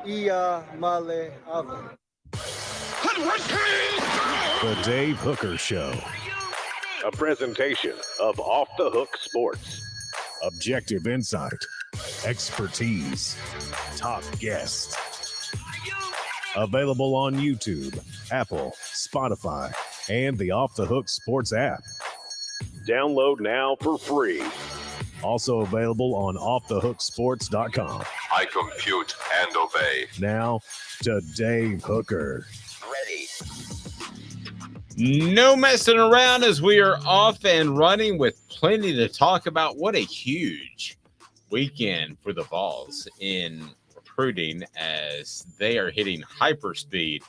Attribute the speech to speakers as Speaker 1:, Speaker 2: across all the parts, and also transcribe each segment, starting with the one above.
Speaker 1: Ia Male Ava.
Speaker 2: The Dave Hooker Show.
Speaker 3: A presentation of Off the Hook Sports.
Speaker 2: Objective insight, expertise, top guests. Available on YouTube, Apple, Spotify, and the Off the Hook Sports app.
Speaker 3: Download now for free.
Speaker 2: Also available on offthehooksports.com.
Speaker 4: I compute and obey.
Speaker 2: Now to Dave Hooker.
Speaker 4: Ready.
Speaker 5: No messing around as we are off and running with plenty to talk about. What a huge weekend for the Vols in recruiting as they are hitting hyperspeed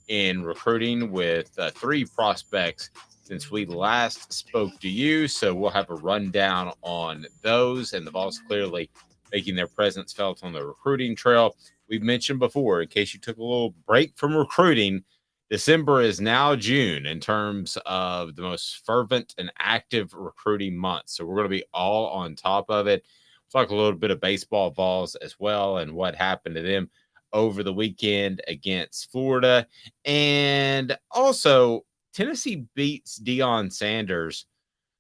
Speaker 5: in recruiting with 3 prospects since we last spoke to you. So we'll have a rundown on those, and the Vols clearly making their presence felt on the recruiting trail. We've mentioned before, in case you took a little break from recruiting, December is now June in terms of the most fervent and active recruiting month. So we're going to be all on top of it. We'll talk a little bit of baseball Vols as well and what happened to them over the weekend against Florida. And also, Tennessee beats Deion Sanders,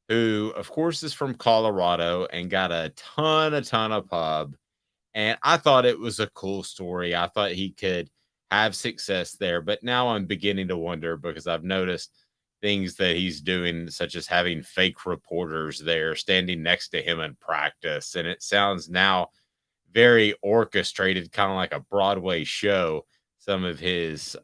Speaker 5: who, of course, is from Colorado and got a ton of pub. And I thought it was a cool story. I thought he could have success there, but now I'm beginning to wonder because I've noticed things that he's doing, such as having fake reporters there standing next to him in practice. And it sounds now very orchestrated, kind of like a Broadway show, some of his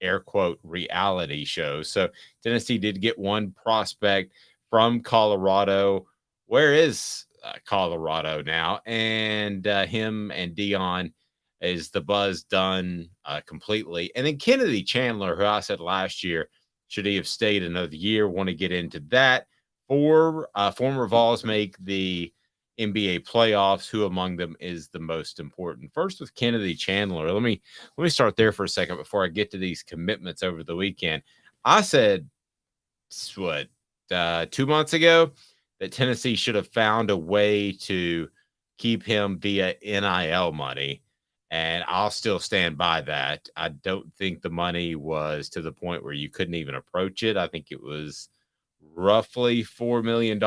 Speaker 5: air quote reality shows. So Tennessee did get one prospect from Colorado. Where is Colorado now? And him and Deion, is the buzz done completely? And then Kennedy Chandler, who I said last year, should he have stayed another year? Want to get into that. 4 former Vols make the NBA playoffs. Who among them is the most important? First with Kennedy Chandler. Let me start there for a second before I get to these commitments over the weekend. I said, 2 months ago, that Tennessee should have found a way to keep him via NIL money. And I'll still stand by that. I don't think the money was to the point where you couldn't even approach it. I think it was roughly $4 million,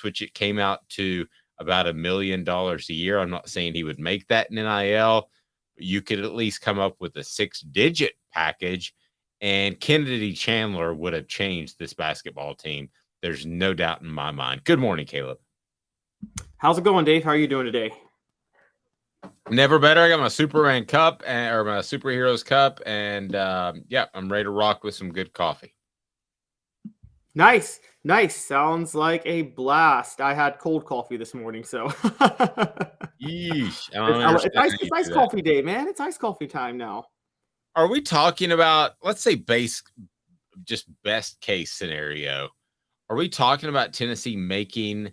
Speaker 5: which it came out to about $1 million a year. I'm not saying he would make that in NIL, but you could at least come up with a 6-digit package, and Kennedy Chandler would have changed this basketball team. There's no doubt in my mind. Good morning, Caleb.
Speaker 6: How's it going, Dave? How are you doing today?
Speaker 5: Never better. I got my Superman cup or my superheroes cup, and I'm ready to rock with some good coffee.
Speaker 6: Nice. Sounds like a blast. I had cold coffee this morning, so
Speaker 5: Yeesh.
Speaker 6: It's ice coffee day, man. It's ice coffee time now.
Speaker 5: Are we talking about, let's say, just best case scenario? Are we talking about Tennessee making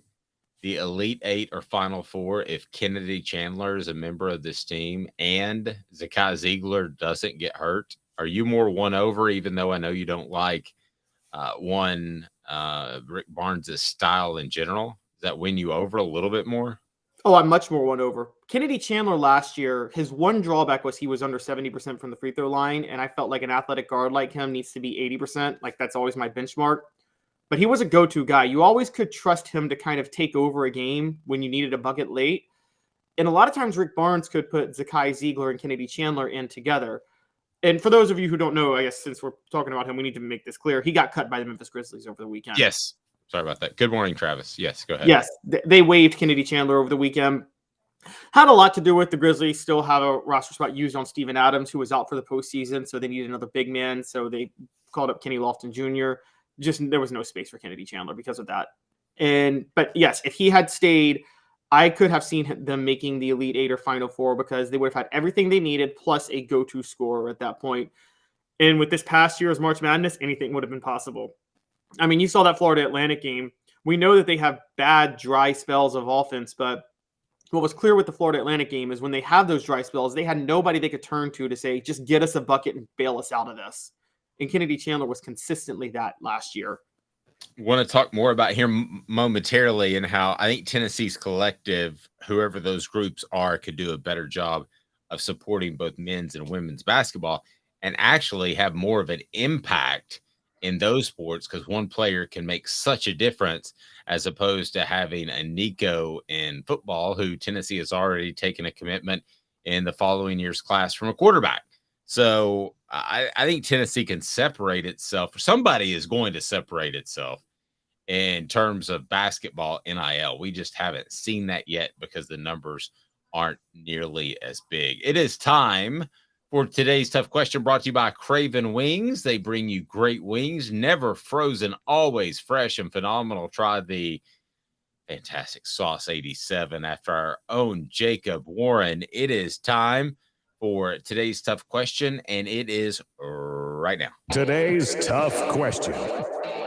Speaker 5: the Elite 8 or Final 4 if Kennedy Chandler is a member of this team and Zakai Ziegler doesn't get hurt? Are you more won over, even though I know you don't like Rick Barnes' style in general? Does that win you over a little bit more?
Speaker 6: Oh, I'm much more won over. Kennedy Chandler last year, his one drawback was he was under 70% from the free throw line, and I felt like an athletic guard like him needs to be 80%. Like, that's always my benchmark. But he was a go-to guy. You always could trust him to kind of take over a game when you needed a bucket late. And a lot of times Rick Barnes could put Zakai Ziegler and Kennedy Chandler in together. And for those of you who don't know, I guess since we're talking about him, we need to make this clear. He got cut by the Memphis Grizzlies over the weekend.
Speaker 5: Yes. Sorry about that. Good morning, Travis. Yes, go ahead.
Speaker 6: Yes, they waived Kennedy Chandler over the weekend. Had a lot to do with the Grizzlies still have a roster spot used on Steven Adams, who was out for the postseason, so they needed another big man. So they called up Kenny Lofton Jr. Just there was no space for Kennedy Chandler because of that. But yes, if he had stayed, I could have seen them making the Elite 8 or Final 4 because they would have had everything they needed plus a go-to scorer at that point. And with this past year's March Madness, anything would have been possible. I mean, you saw that Florida Atlantic game. We know that they have bad, dry spells of offense, but what was clear with the Florida Atlantic game is when they have those dry spells, they had nobody they could turn to say, just get us a bucket and bail us out of this. And Kennedy Chandler was consistently that last year.
Speaker 5: Want to talk more about him momentarily and how I think Tennessee's collective, whoever those groups are, could do a better job of supporting both men's and women's basketball and actually have more of an impact in those sports because one player can make such a difference as opposed to having a Nico in football who Tennessee has already taken a commitment in the following year's class from a quarterback. So I think Tennessee can separate itself, or somebody is going to separate itself in terms of basketball NIL. We just haven't seen that yet because the numbers aren't nearly as big. It is time for today's tough question, brought to you by Craven Wings. They bring you great wings, never frozen, always fresh and phenomenal. Try the fantastic Sauce 87 after our own Jacob Warren. It is time for today's tough question, and it is right now.
Speaker 2: Today's tough question.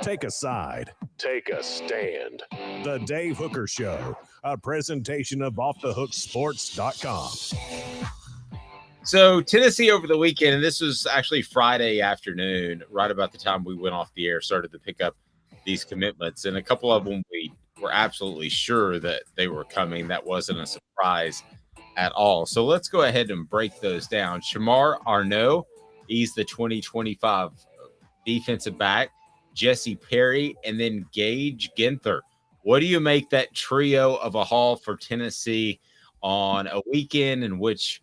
Speaker 2: Take a side. Take a stand. The Dave Hooker Show, a presentation of offthehooksports.com.
Speaker 5: So Tennessee over the weekend, and this was actually Friday afternoon, right about the time we went off the air, started to pick up these commitments. And a couple of them we were absolutely sure that they were coming. That wasn't a surprise at all. So let's go ahead and break those down. Shamar Arnoux, he's the 2025 defensive back. Jesse Perry, and then Gage Ginther. What do you make that trio of a haul for Tennessee on a weekend in which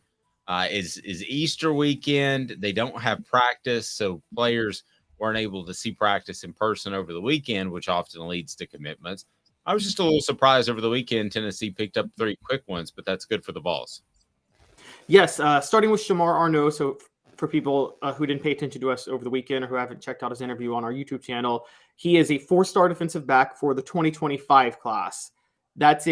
Speaker 5: is Easter weekend? They don't have practice, so players weren't able to see practice in person over the weekend, which often leads to commitments. I was just a little surprised over the weekend. Tennessee picked up 3 quick ones, but that's good for the Vols.
Speaker 6: Yes, starting with Shamar Arnoux. So for people who didn't pay attention to us over the weekend or who haven't checked out his interview on our YouTube channel, he is a 4-star defensive back for the 2025 class. That's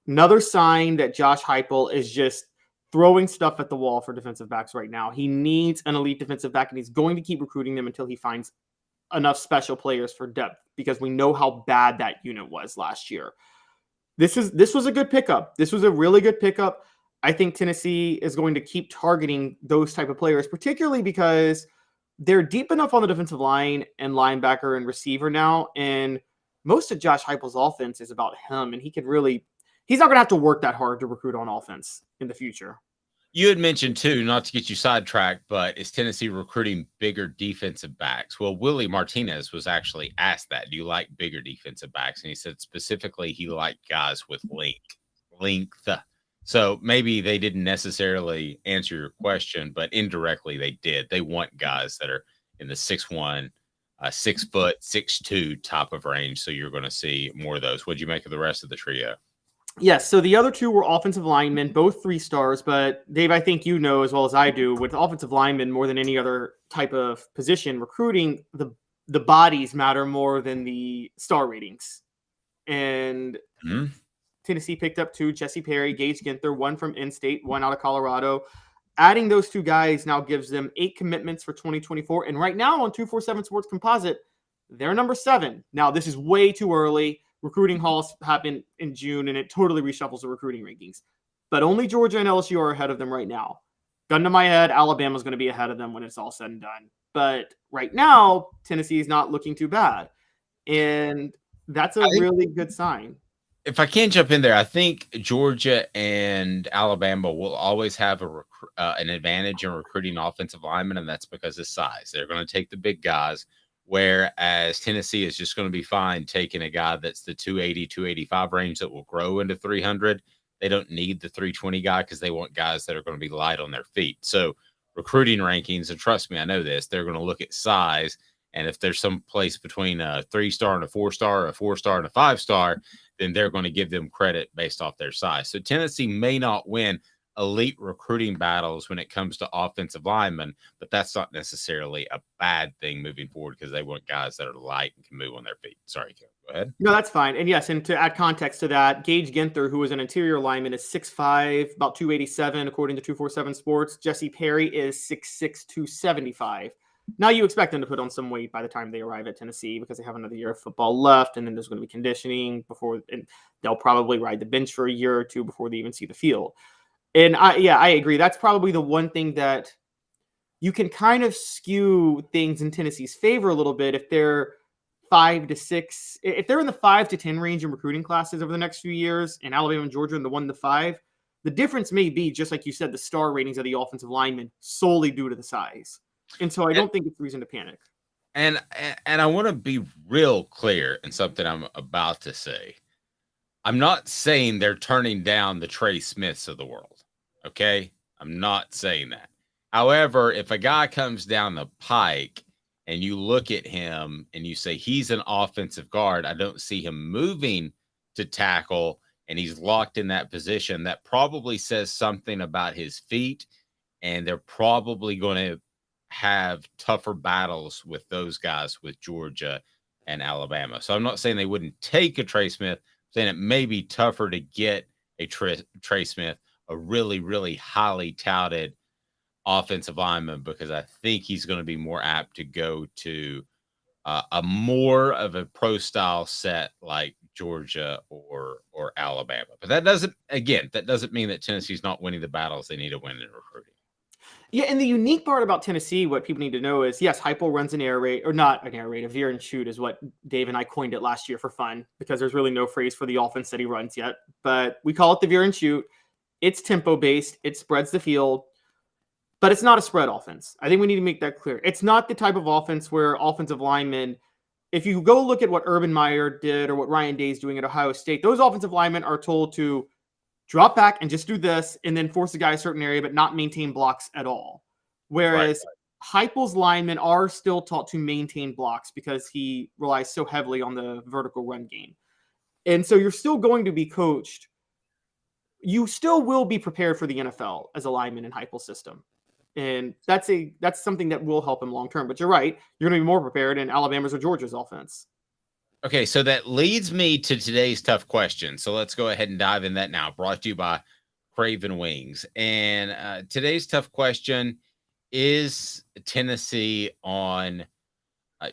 Speaker 6: another sign that Josh Heupel is just throwing stuff at the wall for defensive backs right now. He needs an elite defensive back, and he's going to keep recruiting them until he finds enough special players for depth, because we know how bad that unit was last year. This was a good pickup. This was a really good pickup. I think Tennessee is going to keep targeting those type of players, particularly because they're deep enough on the defensive line and linebacker and receiver now. And most of Josh Heupel's offense is about him. And he's not going to have to work that hard to recruit on offense in the future.
Speaker 5: You had mentioned, too, not to get you sidetracked, but is Tennessee recruiting bigger defensive backs? Well, Willie Martinez was actually asked that. Do you like bigger defensive backs? And he said specifically he liked guys with length. So maybe they didn't necessarily answer your question, but indirectly they did. They want guys that are in the 6'1", 6 foot, 6'2" top of range. So you're going to see more of those. What'd you make of the rest of the trio?
Speaker 6: Yes, so the other 2 were offensive linemen, both 3 stars. But Dave, I think you know as well as I do, with offensive linemen more than any other type of position, recruiting, the bodies matter more than the star ratings. And Tennessee picked up 2, Jesse Perry, Gage Ginther, 1 from in-state, 1 out of Colorado. Adding those 2 guys now gives them 8 commitments for 2024. And right now on 247 Sports Composite, they're number 7. Now, this is way too early. Recruiting halls happen in June, and it totally reshuffles the recruiting rankings. But only Georgia and LSU are ahead of them right now. Gun to my head, Alabama's going to be ahead of them when it's all said and done. But right now, Tennessee is not looking too bad. And that's a really good sign.
Speaker 5: If I can jump in there, I think Georgia and Alabama will always have an advantage in recruiting offensive linemen, and that's because of size. They're going to take the big guys, whereas Tennessee is just going to be fine taking a guy that's the 280, 285 range that will grow into 300. They don't need the 320 guy because they want guys that are going to be light on their feet. So recruiting rankings, and trust me, I know this, they're going to look at size. And if there's some place between a 3-star and a 4-star, or a 4-star and a 5-star, then they're going to give them credit based off their size. So Tennessee may not win elite recruiting battles when it comes to offensive linemen, but that's not necessarily a bad thing moving forward because they want guys that are light and can move on their feet. Sorry, Kevin, go ahead.
Speaker 6: No, that's fine. And yes, and to add context to that, Gage Ginther, who is an interior lineman, is 6'5", about 287, according to 247 Sports. Jesse Perry is 6'6", 275. Now you expect them to put on some weight by the time they arrive at Tennessee because they have another year of football left, and then there's going to be conditioning and they'll probably ride the bench for a year or 2 before they even see the field. And I agree. That's probably the one thing that you can kind of skew things in Tennessee's favor a little bit if they're 5 to 6. If they're in the 5 to 10 range in recruiting classes over the next few years, and Alabama and Georgia in the 1 to 5, The difference may be, just like you said, the star ratings of the offensive linemen solely due to the size. And so I don't think it's reason to panic.
Speaker 5: And I want to be real clear in something I'm about to say. I'm not saying they're turning down the Trey Smiths of the world. Okay? I'm not saying that. However, if a guy comes down the pike and you look at him and you say he's an offensive guard, I don't see him moving to tackle, and he's locked in that position. That probably says something about his feet, and they're probably going to have tougher battles with those guys with Georgia and Alabama. So I'm not saying they wouldn't take a Trey Smith, I'm saying it may be tougher to get a Trey Smith, a really, really highly touted offensive lineman, because I think he's going to be more apt to go to a more of a pro style set like Georgia or Alabama. But that doesn't mean that Tennessee's not winning the battles they need to win in recruiting.
Speaker 6: Yeah, and the unique part about Tennessee, what people need to know is, yes, Heupel runs an air raid, or not an air raid, a veer and shoot is what Dave and I coined it last year for fun, because there's really no phrase for the offense that he runs yet. But we call it the veer and shoot. It's tempo-based. It spreads the field. But it's not a spread offense. I think we need to make that clear. It's not the type of offense where offensive linemen, if you go look at what Urban Meyer did or what Ryan Day's doing at Ohio State, those offensive linemen are told to drop back and just do this and then force the guy a certain area, but not maintain blocks at all. Whereas Heupel's linemen are still taught to maintain blocks because he relies so heavily on the vertical run game. And so you're still going to be coached. You still will be prepared for the NFL as a lineman in Heupel's system. And that's something that will help him long term. But you're right. You're going to be more prepared in Alabama's or Georgia's offense.
Speaker 5: Okay, so that leads me to today's tough question. So let's go ahead and dive in that now. Brought to you by Craven Wings. And today's tough question is Tennessee on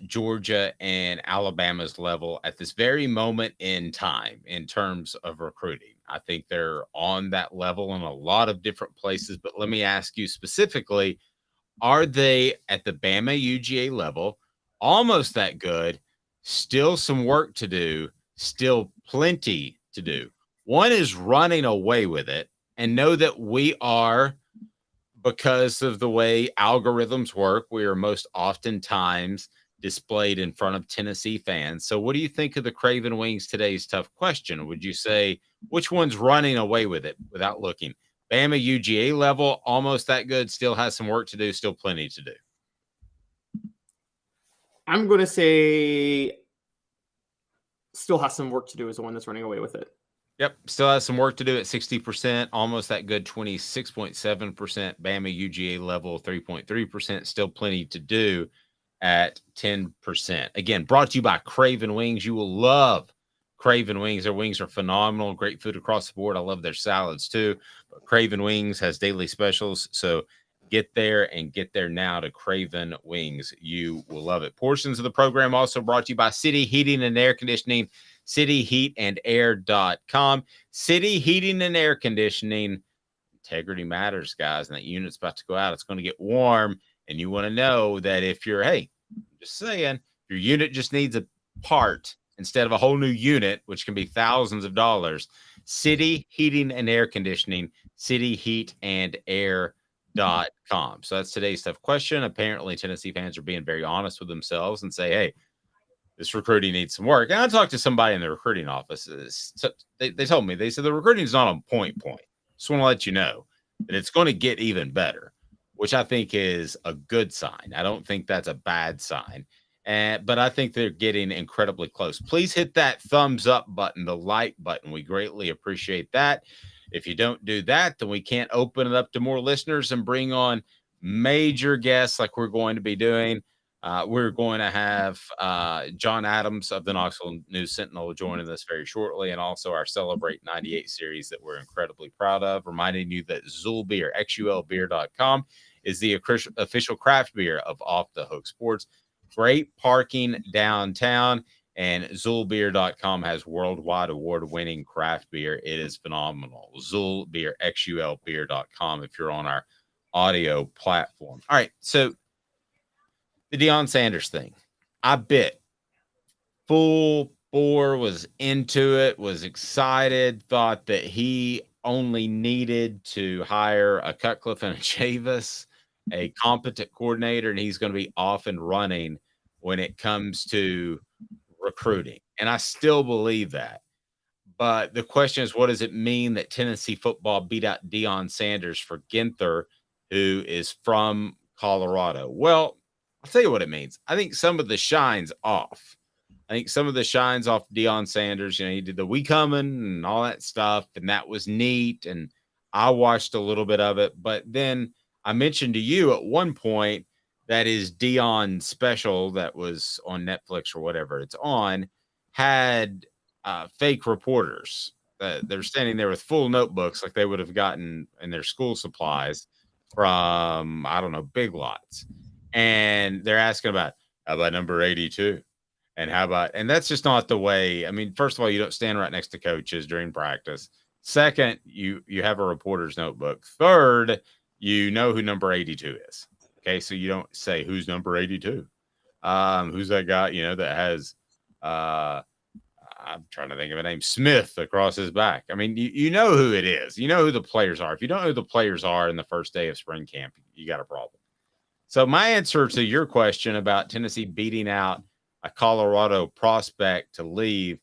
Speaker 5: Georgia and Alabama's level at this very moment in time in terms of recruiting. I think they're on that level in a lot of different places, but let me ask you specifically, are they at the Bama UGA level, almost that good, still some work to do, still plenty to do? One is running away with it, and know that we are, because of the way algorithms work, we are most oftentimes displayed in front of Tennessee fans. So what do you think of the Craven Wings today's tough question? Would you say which one's running away with it without looking? Bama UGA level, almost that good, still has some work to do, still plenty to do.
Speaker 6: I'm going to say still has some work to do is the one that's running away with it.
Speaker 5: Yep, still has some work to do at 60%, almost that good 26.7%. Bama UGA level 3.3%, still plenty to do at 10%. Again, brought to you by Craven Wings. You will love Craven Wings. Their wings are phenomenal. Great food across the board. I love their salads too. But Craven Wings has daily specials. So get there and get there now to Craven Wings. You will love it. Portions of the program also brought to you by City Heating and Air Conditioning, cityheatandair.com. City Heating and Air Conditioning. Integrity matters, guys. And that unit's about to go out. It's going to get warm. And you want to know that if you're, hey, just saying, your unit just needs a part instead of a whole new unit, which can be thousands of dollars, City Heating and Air Conditioning, cityheatandair.com. So that's today's tough question. Apparently, Tennessee fans are being very honest with themselves and say, hey, this recruiting needs some work. And I talked to somebody in the recruiting office. They told me, they said the recruiting is not on point. Just want to let you know that it's going to get even better, which I think is a good sign. I don't think that's a bad sign. But I think they're getting incredibly close. Please hit that thumbs up button, the like button. We greatly appreciate that. If you don't do that, then we can't open it up to more listeners and bring on major guests like we're going to be doing. We're going to have John Adams of the Knoxville News Sentinel joining us very shortly, and also our Celebrate 98 series that we're incredibly proud of. Reminding you that Zul Beer, xulbeer.com, is the official craft beer of Off the Hook Sports. Great parking downtown, and zulbeer.com has worldwide award-winning craft beer. It is phenomenal. Zul Beer, xulbeer.com if you're on our audio platform. All right, so the Deion Sanders thing. I bet full bore, was into it, was excited, thought that he only needed to hire a Cutcliffe and a Chavis, a competent coordinator, and he's going to be off and running when it comes to recruiting. And I still believe that. But the question is, what does it mean that Tennessee football beat out Deion Sanders for Ginther, who is from Colorado? Well, I'll tell you what it means. I think some of the shine's off. I think some of the shine's off Deion Sanders. You know, he did the "We Coming" and all that stuff, and that was neat. And I watched a little bit of it. But then I mentioned to you at one point that his Deion special that was on Netflix or whatever it's on had fake reporters. They're standing there with full notebooks like they would have gotten in their school supplies from, I don't know, Big Lots. And they're asking about, how about number 82? And how about, and that's just not the way. I mean, first of all, you don't stand right next to coaches during practice. Second, you have a reporter's notebook. Third, you know who number 82 is. Okay, so you don't say who's number 82. Who's that guy, you know, that has I'm trying to think of a name, Smith across his back. I mean, you know who it is. You know who the players are. If you don't know who the players are in the first day of spring camp, you got a problem. So my answer to your question about Tennessee beating out a Colorado prospect to leave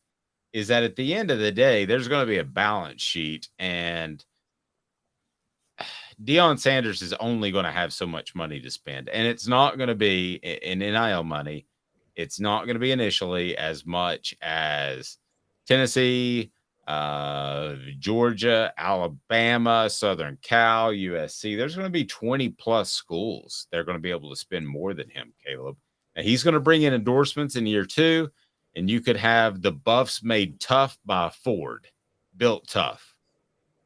Speaker 5: is that at the end of the day, there's going to be a balance sheet, and Deion Sanders is only going to have so much money to spend, and it's not going to be in NIL money. It's not going to be initially as much as Tennessee, Georgia, Alabama, Southern Cal, USC. There's going to be 20 plus schools. They're going to be able to spend more than him, Caleb. And he's going to bring in endorsements in year 2, and you could have the Buffs made tough by Ford, built tough.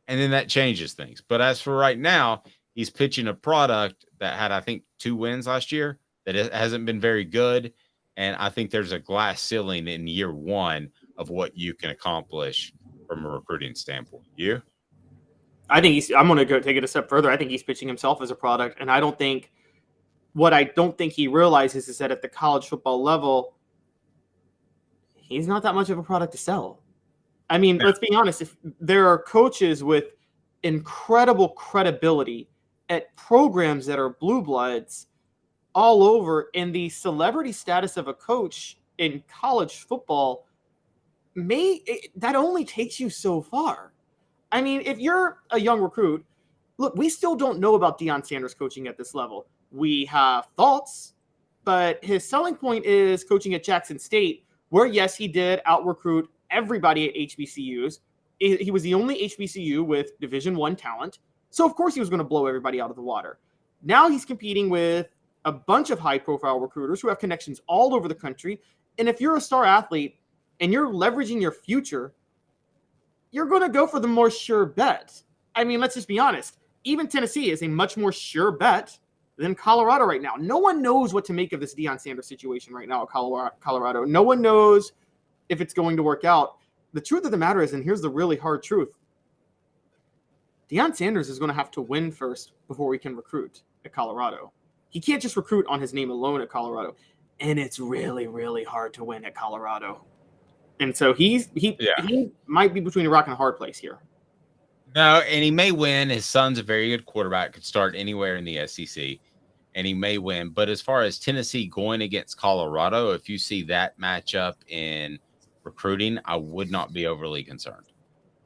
Speaker 5: And then that changes things. But as for right now, he's pitching a product that had, I think, 2 wins last year, that it hasn't been very good. And I think there's a glass ceiling in year 1 of what you can accomplish from a recruiting standpoint. You?
Speaker 6: I think I'm going to go take it a step further. I think he's pitching himself as a product. And I don't think he realizes is that at the college football level, he's not that much of a product to sell. I mean, let's be honest. If there are coaches with incredible credibility at programs that are blue bloods all over, and the celebrity status of a coach in college football that only takes you so far. I mean, if you're a young recruit, look, we still don't know about Deion Sanders coaching at this level. We have thoughts, but his selling point is coaching at Jackson State, where, yes, he did out-recruit everybody at HBCUs. He was the only HBCU with Division I talent, so of course he was going to blow everybody out of the water. Now he's competing with a bunch of high-profile recruiters who have connections all over the country, and if you're a star athlete and you're leveraging your future, you're going to go for the more sure bet. I mean, let's just be honest. Even Tennessee is a much more sure bet than Colorado right now. No one knows what to make of this Deion Sanders situation right now at Colorado. No one knows if it's going to work out. The truth of the matter is, and here's the really hard truth, Deion Sanders is going to have to win first before we can recruit at Colorado. He can't just recruit on his name alone at Colorado. And it's really, really hard to win at Colorado. And so he might be between a rock and a hard place here.
Speaker 5: No, and he may win. His son's a very good quarterback, could start anywhere in the SEC, and he may win. But as far as Tennessee going against Colorado, if you see that matchup in recruiting, I would not be overly concerned.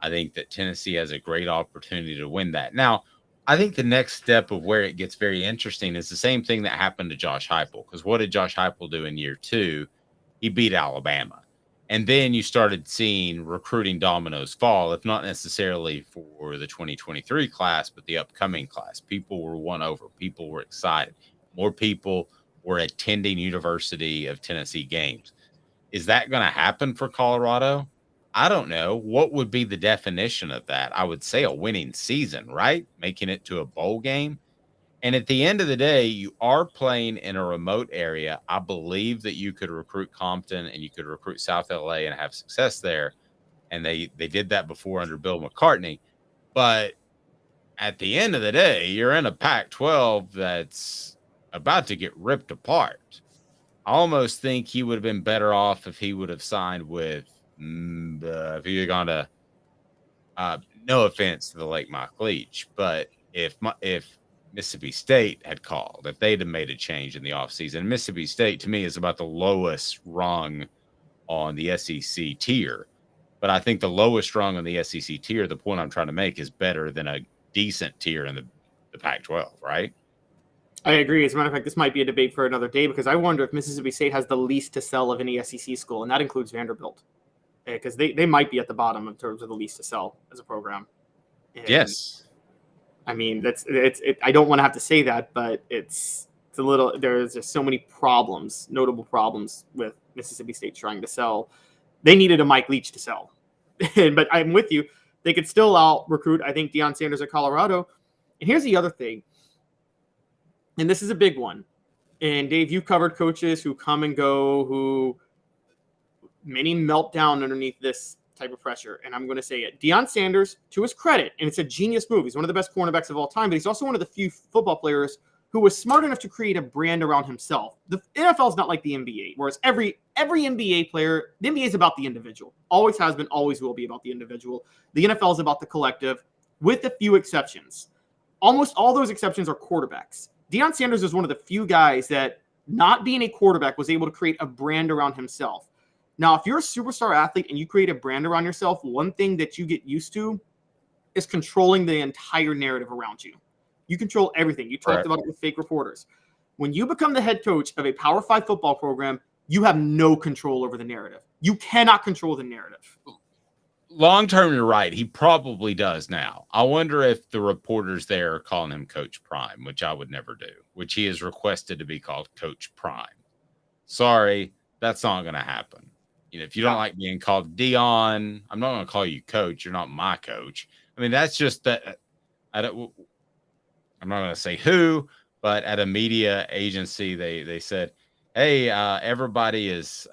Speaker 5: I think that Tennessee has a great opportunity to win that. Now, I think the next step of where it gets very interesting is the same thing that happened to Josh Heupel. Because what did Josh Heupel do in year 2? He beat Alabama. And then you started seeing recruiting dominoes fall, if not necessarily for the 2023 class, but the upcoming class. People were won over. People were excited. More people were attending University of Tennessee games. Is that going to happen for Colorado? I don't know. What would be the definition of that? I would say a winning season, right? Making it to a bowl game. And at the end of the day, you are playing in a remote area. I believe that you could recruit Compton and you could recruit South LA and have success there. And they did that before under Bill McCartney. But at the end of the day, you're in a Pac-12 that's about to get ripped apart. I almost think he would have been better off if he would have signed with if he had gone to no offense to the late Mike Leach, but if Mississippi State had called, if they'd have made a change in the offseason, Mississippi State to me is about the lowest rung on the SEC tier. But I think the lowest rung on the SEC tier, the point I'm trying to make, is better than a decent tier in the Pac-12, right?
Speaker 6: I agree. As a matter of fact, this might be a debate for another day because I wonder if Mississippi State has the least to sell of any SEC school, and that includes Vanderbilt, because they might be at the bottom in terms of the least to sell as a program. And,
Speaker 5: Yes.
Speaker 6: I mean, I don't want to have to say that, but it's a little. There's just so many problems, notable problems with Mississippi State trying to sell. They needed a Mike Leach to sell, but I'm with you. They could still out recruit, I think, Deion Sanders at Colorado. And here's the other thing. And this is a big one. And Dave, you covered coaches who come and go, who many melt down underneath this type of pressure. And I'm going to say it. Deion Sanders, to his credit, and it's a genius move. He's one of the best cornerbacks of all time, but he's also one of the few football players who was smart enough to create a brand around himself. The NFL is not like the NBA, whereas every NBA player, the NBA is about the individual. Always has been, always will be about the individual. The NFL is about the collective, with a few exceptions. Almost all those exceptions are quarterbacks. Deion Sanders is one of the few guys that, not being a quarterback, was able to create a brand around himself. Now, if you're a superstar athlete and you create a brand around yourself, one thing that you get used to is controlling the entire narrative around you. You control everything. You talked about it with fake reporters. When you become the head coach of a Power 5 football program, you have no control over the narrative. You cannot control the narrative.
Speaker 5: Long term, you're right. He probably does now. I wonder if the reporters there are calling him Coach Prime, which I would never do, which he has requested to be called Coach Prime. Sorry, that's not going to happen. You know, if you don't like being called Deion, I'm not going to call you Coach. You're not my coach. I mean, that's just that. I'm not going to say who, but at a media agency, they said, "Hey, everybody's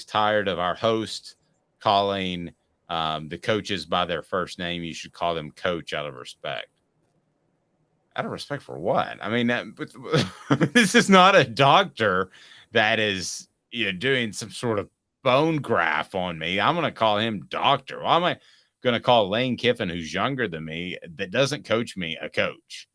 Speaker 5: tired of our host calling the coaches by their first name. You should call them Coach out of respect." Out of respect for what? I mean, this is not a doctor that is, you know, doing some sort of bone graft on me. I'm going to call him doctor. Why am I going to call Lane Kiffin, who's younger than me, that doesn't coach me, a coach?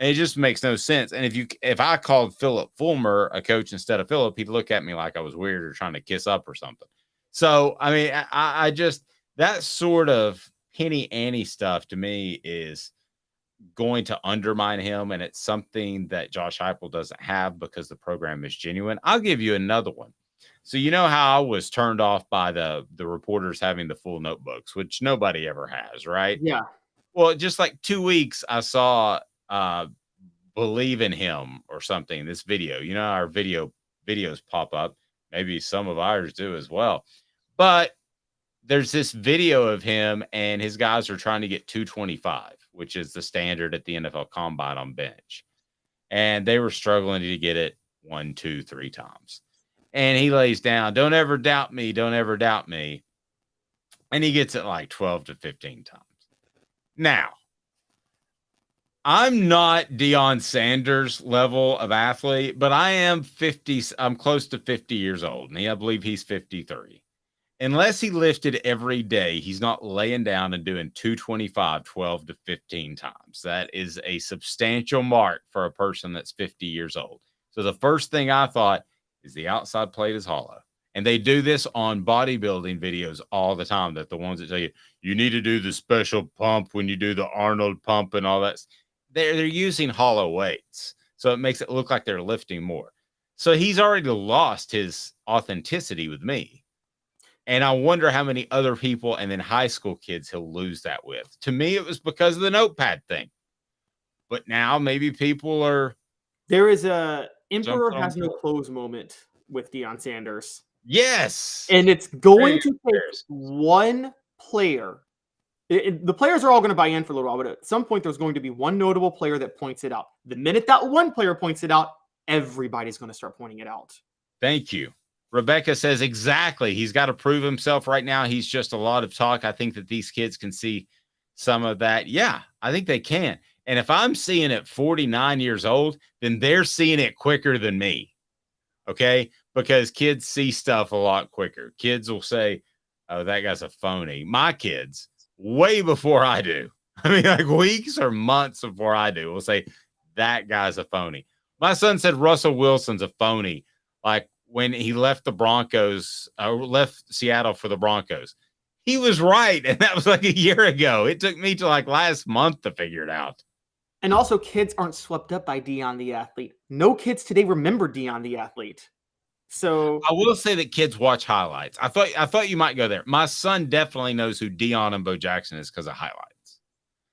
Speaker 5: And it just makes no sense. And if I called Philip Fulmer a coach instead of Philip, he'd look at me like I was weird or trying to kiss up or something. So, I mean, I just, that sort of penny ante stuff to me is going to undermine him. And it's something that Josh Heupel doesn't have because the program is genuine. I'll give you another one. So, you know how I was turned off by the reporters having the full notebooks, which nobody ever has, right?
Speaker 6: Yeah.
Speaker 5: Well, just like 2 weeks, I saw Believe in Him or something. This video, you know, our videos pop up. Maybe some of ours do as well. But there's this video of him and his guys are trying to get 225, which is the standard at the NFL Combine on bench. And they were struggling to get it 1, 2, 3 times. And he lays down, "Don't ever doubt me. Don't ever doubt me." And he gets it like 12 to 15 times. Now, I'm not Deion Sanders level of athlete, but I am 50. I'm close to 50 years old. And I believe he's 53. Unless he lifted every day, he's not laying down and doing 225, 12 to 15 times. That is a substantial mark for a person that's 50 years old. So the first thing I thought is the outside plate is hollow. And they do this on bodybuilding videos all the time, that the ones that tell you, you need to do the special pump when you do the Arnold pump and all that. They're using hollow weights. So it makes it look like they're lifting more. So he's already lost his authenticity with me. And I wonder how many other people and then high school kids he'll lose that with. To me, it was because of the notepad thing. But now maybe people are.
Speaker 6: There is a Emperor has no clothes moment with Deion Sanders.
Speaker 5: Yes.
Speaker 6: And it's going to take one player. The players are all going to buy in for a little while, but at some point there's going to be one notable player that points it out. The minute that one player points it out, everybody's going to start pointing it out.
Speaker 5: Thank you. Rebecca says exactly. He's got to prove himself right now. He's just a lot of talk. I think that these kids can see some of that. Yeah, I think they can. And if I'm seeing it 49 years old, then they're seeing it quicker than me. Okay? Because kids see stuff a lot quicker. Kids will say, "Oh, that guy's a phony." My kids way before I do. I mean, like weeks or months before I do. We'll say that guy's a phony. My son said Russell Wilson's a phony. Like when he left the Broncos, left Seattle for the Broncos. He was right, and that was like a year ago. It took me to like last month to figure it out.
Speaker 6: And also, kids aren't swept up by Dion the athlete. No kids today remember Dion the athlete. So
Speaker 5: I will say that kids watch highlights. I thought you might go there. My son definitely knows who Dion and Bo Jackson is because of highlights.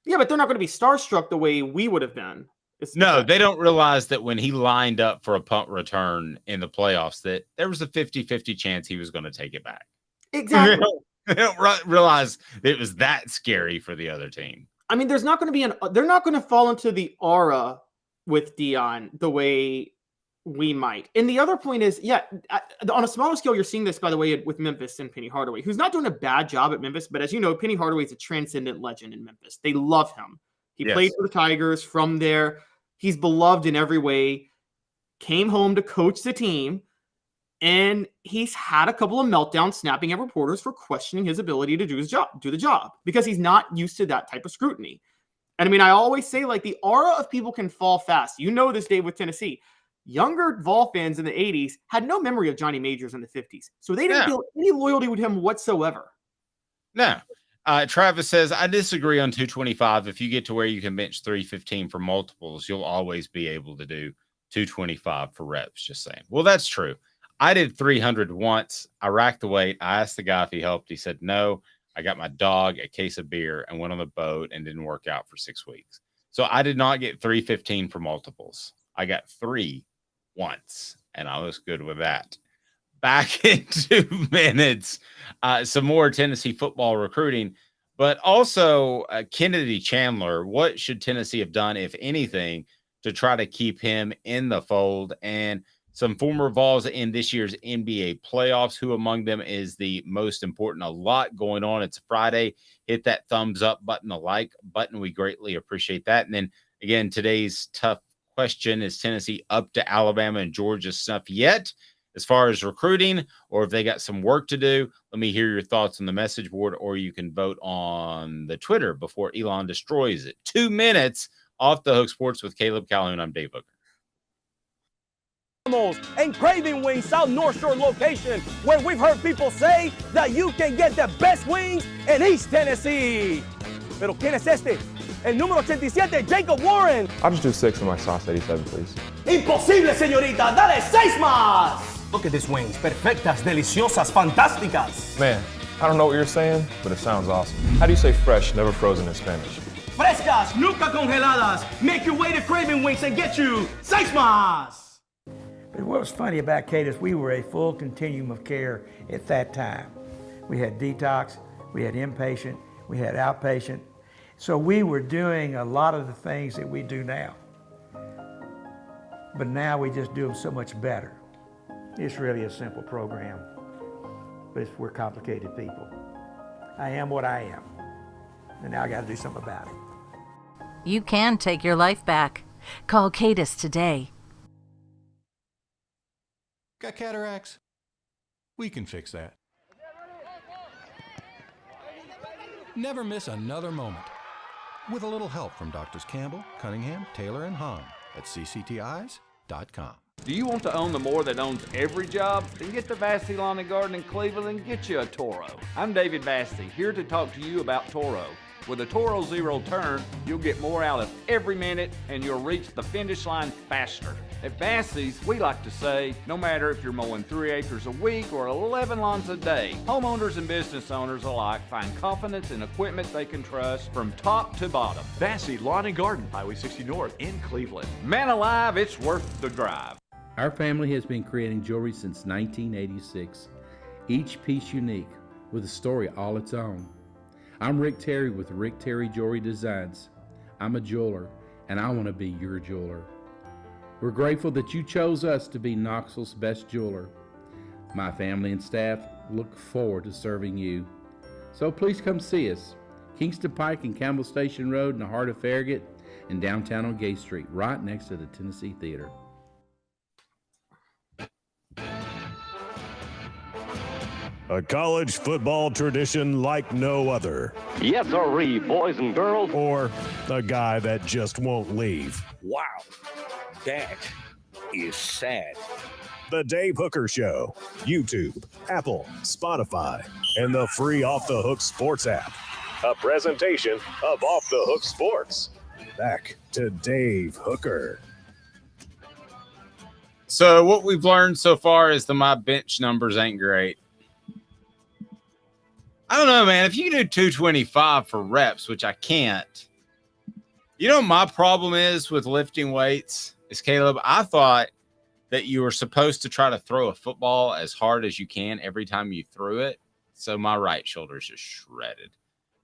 Speaker 6: Yeah, but they're not going to be starstruck the way we would have been.
Speaker 5: No, they don't realize that when he lined up for a punt return in the playoffs, that there was a 50-50 chance he was going to take it back.
Speaker 6: Exactly.
Speaker 5: They don't realize it was that scary for the other team.
Speaker 6: I mean, there's not going to be they're not going to fall into the aura with Dion the way we might. And the other point is, on a smaller scale, you're seeing this, by the way, with Memphis and Penny Hardaway, who's not doing a bad job at Memphis. But as you know, Penny Hardaway is a transcendent legend in Memphis. They love him. He played for the Tigers from there. He's beloved in every way, came home to coach the team. And he's had a couple of meltdowns snapping at reporters for questioning his ability to do the job, because he's not used to that type of scrutiny. And I mean, I always say, like, the aura of people can fall fast. You know this, Dave, with Tennessee. Younger Vol fans in the 80s had no memory of Johnny Majors in the 50s. So they didn't feel any loyalty with him whatsoever.
Speaker 5: No. Travis says, I disagree on 225. If you get to where you can bench 315 for multiples, you'll always be able to do 225 for reps. Just saying. Well, that's true. I did 300 once. I racked the weight. I asked the guy if he helped. He said no. I got my dog a case of beer and went on the boat and didn't work out for 6 weeks. So I did not get 315 for multiples. I got 3 once, and I was good with that. Back in 2 minutes, some more Tennessee football recruiting, but also Kennedy Chandler. What should Tennessee have done, if anything, to try to keep him in the fold? And some former Vols in this year's NBA playoffs. Who among them is the most important? A lot going on. It's Friday. Hit that thumbs up button, the like button. We greatly appreciate that. And then, again, today's tough question, is Tennessee up to Alabama and Georgia snuff yet as far as recruiting, or if they got some work to do? Let me hear your thoughts on the message board, or you can vote on the Twitter before Elon destroys it. 2 minutes off the hook sports with Caleb Calhoun. I'm Dave Hooker.
Speaker 7: And Craving Wings South North Shore location, where we've heard people say that you can get the best wings in East Tennessee. Pero ¿quién es este? El número 87, Jacob Warren.
Speaker 8: I'll just do 6 of my sauce 87, please.
Speaker 7: Imposible, señorita. Dale 6 más. Look at these wings. Perfectas, deliciosas, fantásticas.
Speaker 8: Man, I don't know what you're saying, but it sounds awesome. How do you say fresh, never frozen in Spanish?
Speaker 7: Frescas, nunca congeladas. Make your way to Craving Wings and get you 6 más.
Speaker 9: But what was funny about Cadis, we were a full continuum of care at that time. We had detox, we had inpatient, we had outpatient. So we were doing a lot of the things that we do now. But now we just do them so much better. It's really a simple program, but we're complicated people. I am what I am, and now I got to do something about it.
Speaker 10: You can take your life back. Call Cadis today.
Speaker 11: Got cataracts? We can fix that. Never miss another moment. With a little help from Doctors Campbell, Cunningham, Taylor, and Hahn at cctis.com.
Speaker 12: Do you want to own the more that owns every job? Then get to Vassey Lawn and Garden in Cleveland and get you a Toro. I'm David Vassey, here to talk to you about Toro. With a Toro Zero Turn, you'll get more out of every minute and you'll reach the finish line faster. At Vassey's, we like to say, no matter if you're mowing 3 acres a week or 11 lawns a day, homeowners and business owners alike find confidence in equipment they can trust from top to bottom.
Speaker 13: Vassey Lawn and Garden, Highway 60 North in Cleveland.
Speaker 12: Man alive, it's worth the drive.
Speaker 14: Our family has been creating jewelry since 1986, each piece unique with a story all its own. I'm Rick Terry with Rick Terry Jewelry Designs. I'm a jeweler, and I want to be your jeweler. We're grateful that you chose us to be Knoxville's best jeweler. My family and staff look forward to serving you. So please come see us. Kingston Pike and Campbell Station Road in the heart of Farragut, and downtown on Gay Street, right next to the Tennessee Theater.
Speaker 2: A college football tradition like no other.
Speaker 15: Yes, sirree, boys and girls.
Speaker 2: Or a guy that just won't leave.
Speaker 16: Wow, that is sad.
Speaker 2: The Dave Hooker Show. YouTube, Apple, Spotify, and the free Off the Hook Sports app. A presentation of Off the Hook Sports. Back to Dave Hooker.
Speaker 5: So what we've learned so far is that my bench numbers ain't great. I don't know, man. If you can do 225 for reps, which I can't, you know, my problem is with lifting weights is, Caleb, I thought that you were supposed to try to throw a football as hard as you can every time you threw it. So my right shoulder is just shredded.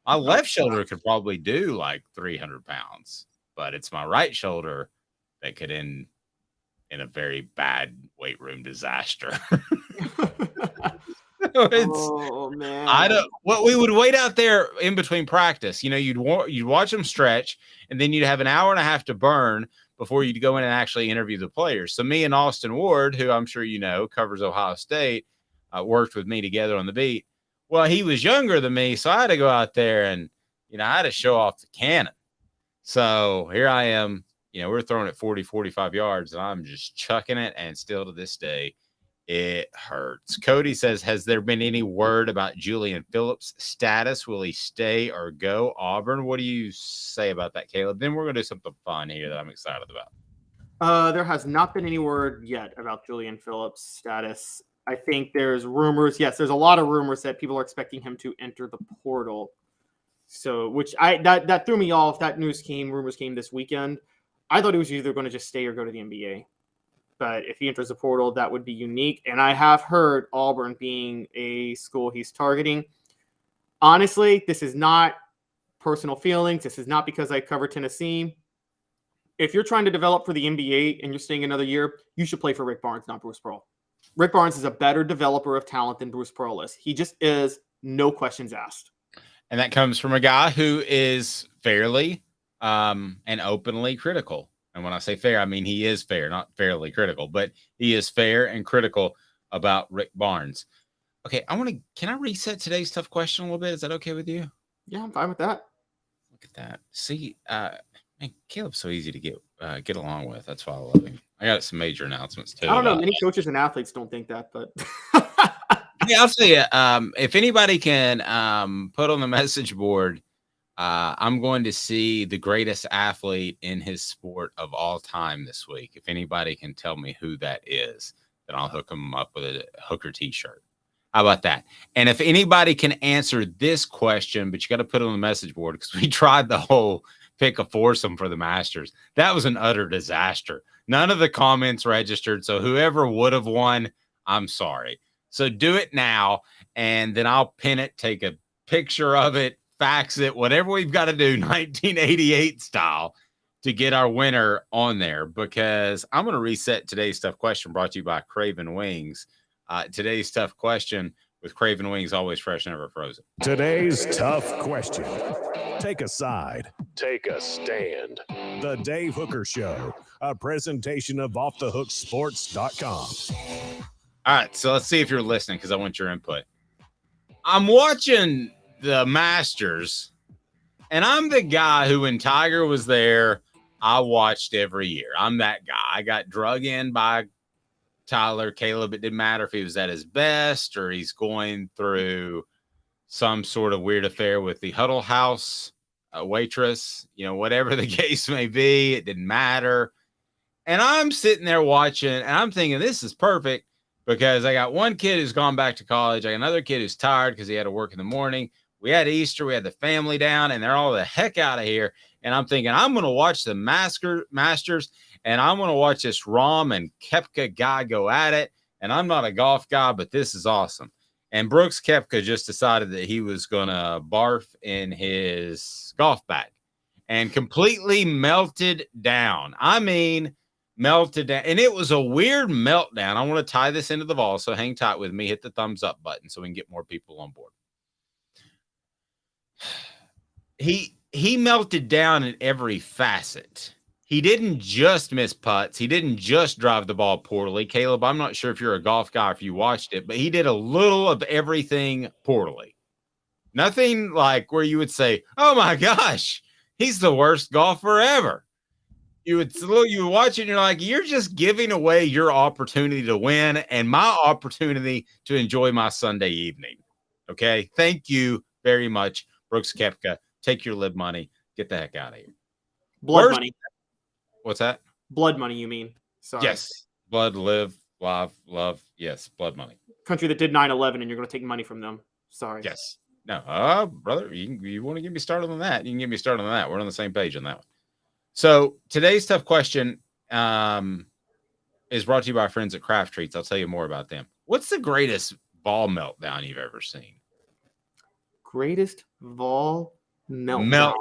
Speaker 5: My left shoulder could probably do like 300 pounds, but it's my right shoulder that could end in a very bad weight room disaster.
Speaker 6: Oh man!
Speaker 5: I don't. What we would wait out there in between practice. You know, you'd watch them stretch, and then you'd have an hour and a half to burn before you'd go in and actually interview the players. So me and Austin Ward, who I'm sure you know covers Ohio State, worked with me together on the beat. Well, he was younger than me, so I had to go out there and, you know, I had to show off the cannon. So here I am. You know, we're throwing it 40, 45 yards, and I'm just chucking it, and still to this day, it hurts. Cody says, has there been any word about Julian Phillips' status? Will he stay or go? Auburn, what do you say about that, Caleb? Then we're going to do something fun here that I'm excited about.
Speaker 6: There has not been any word yet about Julian Phillips' status. I think there's rumors. Yes, there's a lot of rumors that people are expecting him to enter the portal. So, which that threw me off. That rumors came this weekend. I thought he was either going to just stay or go to the NBA. But if he enters the portal, that would be unique. And I have heard Auburn being a school he's targeting. Honestly, this is not personal feelings. This is not because I cover Tennessee. If you're trying to develop for the NBA and you're staying another year, you should play for Rick Barnes, not Bruce Pearl. Rick Barnes is a better developer of talent than Bruce Pearl is. He just is, no questions asked.
Speaker 5: And that comes from a guy who is fairly and openly critical. And when I say fair, I mean he is fair, not fairly critical, but he is fair and critical about Rick Barnes. Okay, can I reset today's tough question a little bit? Is that okay with you?
Speaker 6: Yeah, I'm fine with that.
Speaker 5: Look at that. See, man, Caleb's so easy to get along with. That's why I love him. I got some major announcements too.
Speaker 6: I don't know. Many coaches and athletes don't think that, but
Speaker 5: yeah, I'll say it. If anybody can put on the message board, I'm going to see the greatest athlete in his sport of all time this week. If anybody can tell me who that is, then I'll hook him up with a Hooker t-shirt. How about that? And if anybody can answer this question, but you got to put it on the message board because we tried the whole pick a foursome for the Masters. That was an utter disaster. None of the comments registered. So whoever would have won, I'm sorry. So do it now, and then I'll pin it, take a picture of it, fax it, whatever we've got to do, 1988 style, to get our winner on there, because I'm going to reset today's tough question brought to you by Craven Wings. Today's tough question with Craven Wings, always fresh, never frozen.
Speaker 2: Today's tough question. Take a side. Take a stand. The Dave Hooker Show, a presentation of offthehooksports.com.
Speaker 5: All right, so let's see if you're listening because I want your input. I'm watching the Masters, and I'm the guy who, when Tiger was there, I watched every year. I'm that guy. I got drug in by Tyler, Caleb. It didn't matter if he was at his best or he's going through some sort of weird affair with the Huddle House waitress, you know, whatever the case may be, it didn't matter. And I'm sitting there watching, and I'm thinking, this is perfect because I got one kid who's gone back to college. I got another kid who's tired because he had to work in the morning. We had Easter, we had the family down, and they're all the heck out of here. And I'm thinking, I'm going to watch the Masters, and I'm going to watch this Rahm and Koepka guy go at it. And I'm not a golf guy, but this is awesome. And Brooks Koepka just decided that he was going to barf in his golf bag and completely melted down. I mean, melted down. And it was a weird meltdown. I want to tie this into the Vols, so hang tight with me. Hit the thumbs up button so we can get more people on board. He melted down in every facet. he didn't just miss putts. He didn't just drive the ball poorly. Caleb, I'm not sure if you're a golf guy, if you watched it, but he did a little of everything poorly. Nothing like where you would say, oh my gosh, he's the worst golfer ever. You would watch it and you're like, you're just giving away your opportunity to win and my opportunity to enjoy my Sunday evening. Okay. Thank you very much, Brooks Koepka. Take your live money. Get the heck out of here.
Speaker 6: Blood money.
Speaker 5: What's that?
Speaker 6: Blood money, you mean? Sorry.
Speaker 5: Yes. Blood, live, love. Yes. Blood money.
Speaker 6: Country that did 9/11 and you're going to take money from them. Sorry.
Speaker 5: Yes. No, brother, you want to get me started on that? You can get me started on that. We're on the same page on that one. So today's tough question is brought to you by our friends at Craft Treats. I'll tell you more about them. What's the greatest ball meltdown you've ever seen?
Speaker 6: Greatest ball meltdown.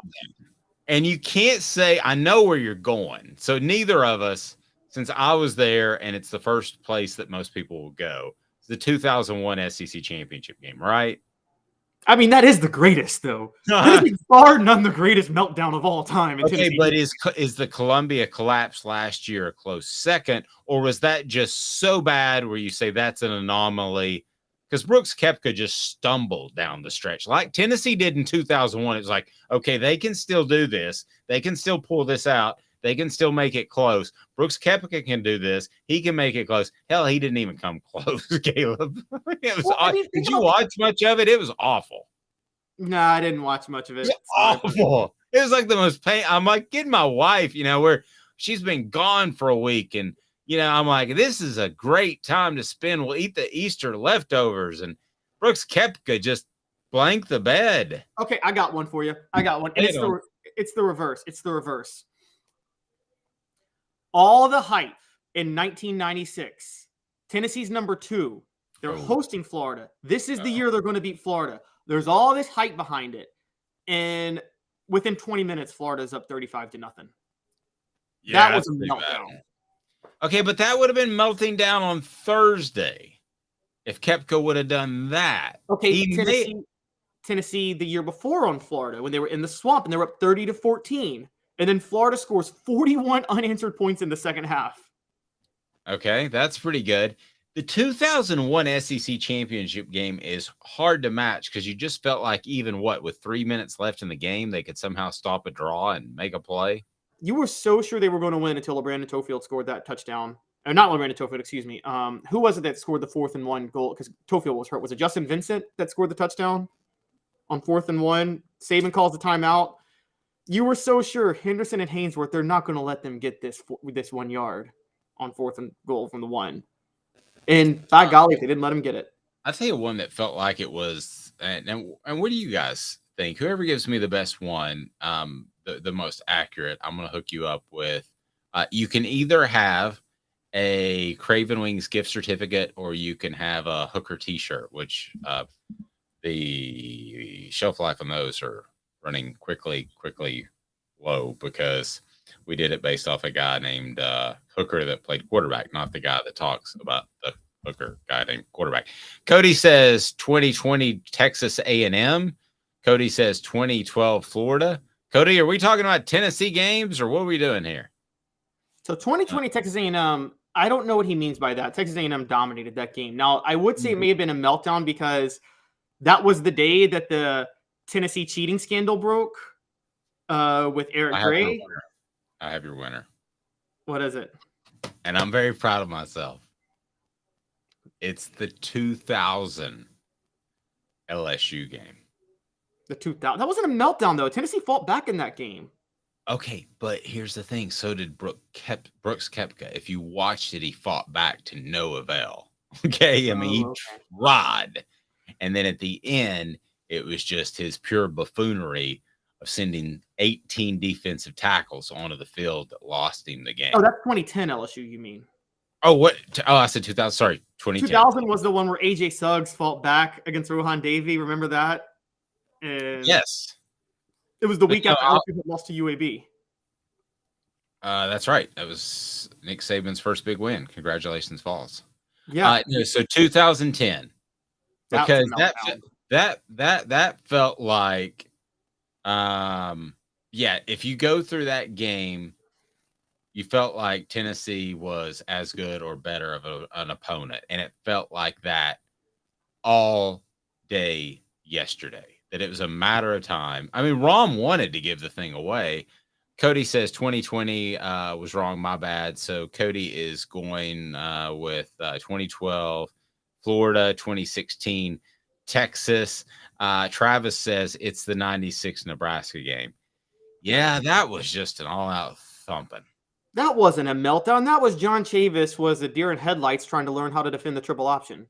Speaker 5: And you can't say, I know where you're going. So neither of us, since I was there and it's the first place that most people will go, it's the 2001 SEC championship game, right?
Speaker 6: I mean, that is the greatest, though. That is far none the greatest meltdown of all time.
Speaker 5: Okay, but is the Columbia collapse last year a close second, or was that just so bad where you say that's an anomaly? Because Brooks Koepka just stumbled down the stretch like Tennessee did in 2001. It was like, okay, they can still do this. They can still pull this out. They can still make it close. Brooks Koepka can do this. He can make it close. Hell, he didn't even come close, Caleb. It was did you watch much of it? It was awful.
Speaker 6: No, I didn't watch much of it.
Speaker 5: It was awful. It was like the most pain. I'm like getting my wife, where she's been gone for a week. And, I'm like, this is a great time to spend. We'll eat the Easter leftovers. And Brooks Koepka just blanked the bed.
Speaker 6: Okay, I got one for you. And it's the reverse. It's the reverse. All the hype in 1996. Tennessee's number 2. They're hosting Florida. This is the year they're going to beat Florida. There's all this hype behind it. And within 20 minutes, Florida's up 35-0.
Speaker 5: Yeah,
Speaker 6: that was a meltdown.
Speaker 5: Okay, but that would have been melting down on Thursday if Koepka would have done that.
Speaker 6: Okay, Tennessee the year before on Florida when they were in the swamp and they were up 30-14. And then Florida scores 41 unanswered points in the second half.
Speaker 5: Okay, that's pretty good. The 2001 SEC championship game is hard to match because you just felt like even with 3 minutes left in the game, they could somehow stop a draw and make a play.
Speaker 6: You were so sure they were going to win until LeBrandon Tofield scored that touchdown. Not LeBrandon Tofield, excuse me. Who was it that scored the 4th and 1 goal? Because Tofield was hurt. Was it Justin Vincent that scored the touchdown on 4th and 1? Saban calls the timeout. You were so sure Henderson and Hainsworth, they're not going to let them get this 1 yard on 4th and goal from the 1. And by golly, they didn't let him get it.
Speaker 5: I'll tell you one that felt like it was, and what do you guys think? Whoever gives me the best one, the most accurate, I'm going to hook you up with. You can either have a Craven Wings gift certificate or you can have a Hooker t-shirt, which the shelf life on those are running quickly low because we did it based off a guy named Hooker that played quarterback, not the guy that talks about the Hooker guy named quarterback. Cody says 2020 Texas A&M. Cody says 2012 Florida. Cody, are we talking about Tennessee games or what are we doing here?
Speaker 6: So 2020 Texas A&M, I don't know what he means by that. Texas A&M dominated that game. Now, I would say it may have been a meltdown because that was the day that the Tennessee cheating scandal broke with Eric Gray.
Speaker 5: I have your winner.
Speaker 6: What is it?
Speaker 5: And I'm very proud of myself. It's the 2000 LSU game.
Speaker 6: The 2000. That wasn't a meltdown, though. Tennessee fought back in that game.
Speaker 5: Okay, but here's the thing. So did Brooks Koepka. If you watched it, he fought back to no avail. Okay? I mean, he tried. And then at the end, it was just his pure buffoonery of sending 18 defensive tackles onto the field that lost him the game.
Speaker 6: Oh, that's 2010 LSU, you mean?
Speaker 5: Oh, what? Oh, I said 2000. Sorry, 2010.
Speaker 6: 2000 was the one where AJ Suggs fought back against Rohan Davey. Remember that? And
Speaker 5: yes.
Speaker 6: It was the week after LSU had lost to UAB.
Speaker 5: That's right. That was Nick Saban's first big win. Congratulations, Vols.
Speaker 6: Yeah.
Speaker 5: So 2010. Because that felt like, if you go through that game, you felt like Tennessee was as good or better of an opponent. And it felt like that all day yesterday, that it was a matter of time. I mean, Rom wanted to give the thing away. Cody says 2020 was wrong. My bad. So Cody is going with 2012, Florida, 2016, Texas. Travis says it's the 96 Nebraska game. Yeah, that was just an all-out thumping.
Speaker 6: That wasn't a meltdown. That was John Chavis was a deer in headlights trying to learn how to defend the triple option.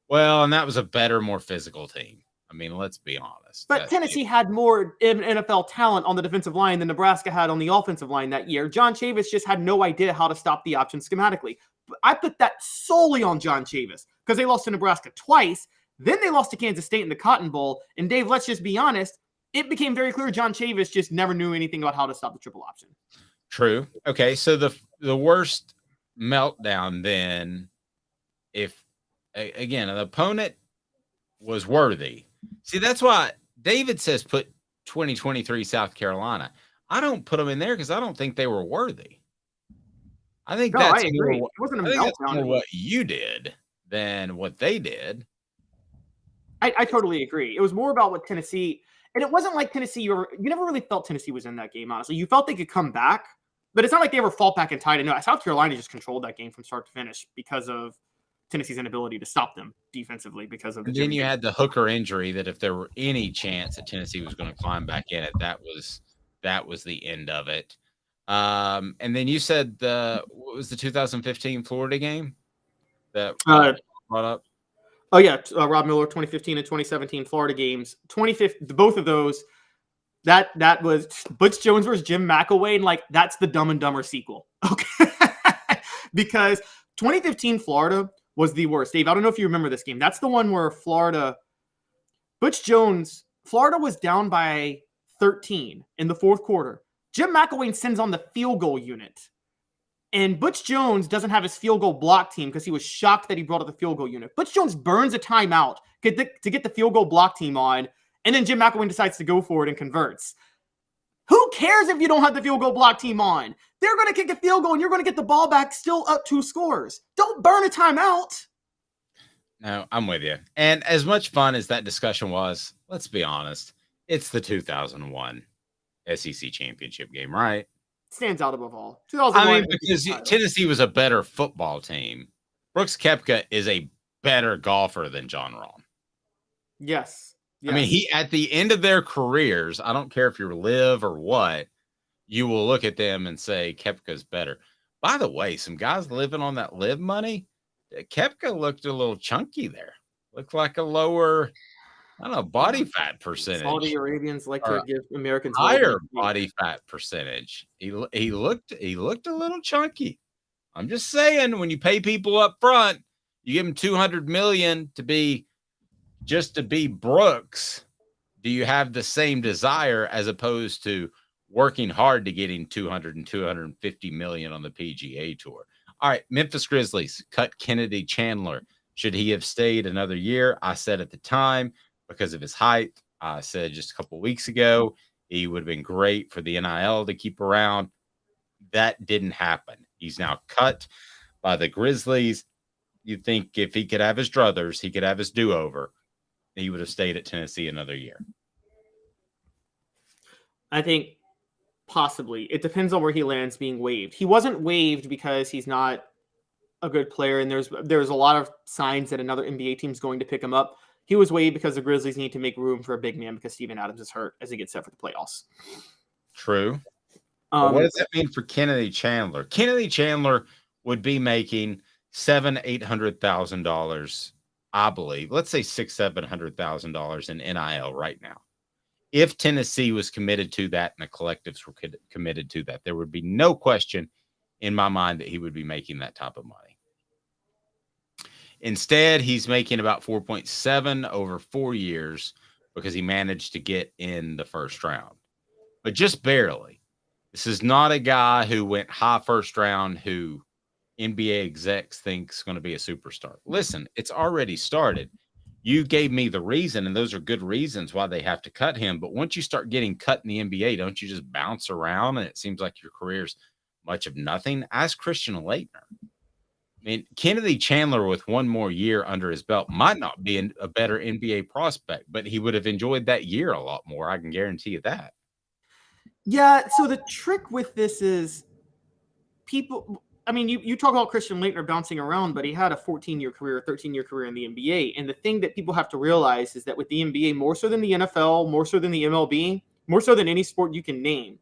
Speaker 5: Well, and that was a better, more physical team. I mean, let's be honest.
Speaker 6: But Tennessee had more NFL talent on the defensive line than Nebraska had on the offensive line that year. John Chavis just had no idea how to stop the option schematically. I put that solely on John Chavis because they lost to Nebraska twice. Then they lost to Kansas State in the Cotton Bowl. And Dave, let's just be honest. It became very clear John Chavis just never knew anything about how to stop the triple option.
Speaker 5: True. Okay, so the worst meltdown then, if, again, an opponent was worthy. See, that's why David says put 2023 South Carolina. I don't put them in there because I don't think they were worthy. I think that's more,
Speaker 6: it wasn't a
Speaker 5: I think that's
Speaker 6: meltdown.
Speaker 5: more what you did than what they did.
Speaker 6: I totally agree. It was more about what Tennessee, and it wasn't like Tennessee, you never really felt Tennessee was in that game, honestly. You felt they could come back, but it's not like they ever fought back and tied it. No, South Carolina just controlled that game from start to finish because of Tennessee's inability to stop them defensively because of the.
Speaker 5: And then you had the Hooker injury that if there were any chance that Tennessee was going to climb back in it, that was the end of it. And then you said what was the 2015 Florida game that brought up?
Speaker 6: Oh yeah, Rob Miller 2015 and 2017 Florida games. 2015, both of those. That was Butch Jones versus Jim McElwain, and like that's the Dumb and Dumber sequel. Okay, because 2015 Florida was the worst. Dave, I don't know if you remember this game. That's the one where Florida was down by 13 in the fourth quarter. Jim McElwain sends on the field goal unit. And Butch Jones doesn't have his field goal block team because he was shocked that he brought up the field goal unit. Butch Jones burns a timeout to get the field goal block team on. And then Jim McElwain decides to go for it and converts. Who cares if you don't have the field goal block team on? They're going to kick a field goal and you're going to get the ball back still up 2 scores. Don't burn a timeout.
Speaker 5: No, I'm with you. And as much fun as that discussion was, let's be honest, it's the 2001 SEC championship game, right?
Speaker 6: Stands out above all. 2001.
Speaker 5: I mean, because Tennessee was a better football team. Brooks Koepka is a better golfer than John Rahm.
Speaker 6: Yes.
Speaker 5: I mean, he at the end of their careers, I don't care if you're live or what, you will look at them and say Koepka's better. By the way, some guys living on that live money, Koepka looked a little chunky there. Looked like a lower, I don't know, body fat percentage.
Speaker 6: Saudi Arabians like to give Americans
Speaker 5: higher body fat percentage. He looked a little chunky. I'm just saying, when you pay people up front, you give them $200 million to be Brooks. Do you have the same desire as opposed to working hard to getting 200 and 250 million on the PGA Tour? All right, Memphis Grizzlies cut Kennedy Chandler. Should he have stayed another year? I said at the time, because of his height, I said just a couple of weeks ago, he would have been great for the NIL to keep around. That didn't happen. He's now cut by the Grizzlies. You'd think if he could have his druthers, he could have his do-over, he would have stayed at Tennessee another year.
Speaker 6: I think possibly. It depends on where he lands being waived. He wasn't waived because he's not a good player, and there's a lot of signs that another NBA team's going to pick him up. He was waived because the Grizzlies need to make room for a big man because Steven Adams is hurt as he gets set for the playoffs.
Speaker 5: True. What does that mean for Kennedy Chandler? Kennedy Chandler would be making $700,000-$800,000, I believe. Let's say $600,000-$700,000 in NIL right now. If Tennessee was committed to that and the collectives were committed to that, there would be no question in my mind that he would be making that type of money. Instead, he's making about 4.7 over 4 years because he managed to get in the first round, but just barely. This is not a guy who went high first round who NBA execs think is going to be a superstar. Listen, it's already started. You gave me the reason, and those are good reasons why they have to cut him. But once you start getting cut in the NBA, don't you just bounce around and it seems like your career's much of nothing. Ask Christian Laettner. I mean, Kennedy Chandler with one more year under his belt might not be a better NBA prospect, but he would have enjoyed that year a lot more. I can guarantee you that.
Speaker 6: Yeah. So the trick with this is people. I mean, you talk about Christian Laettner bouncing around, but he had a 14-year career, 13-year career in the NBA. And the thing that people have to realize is that with the NBA, more so than the NFL, more so than the MLB, more so than any sport you can name,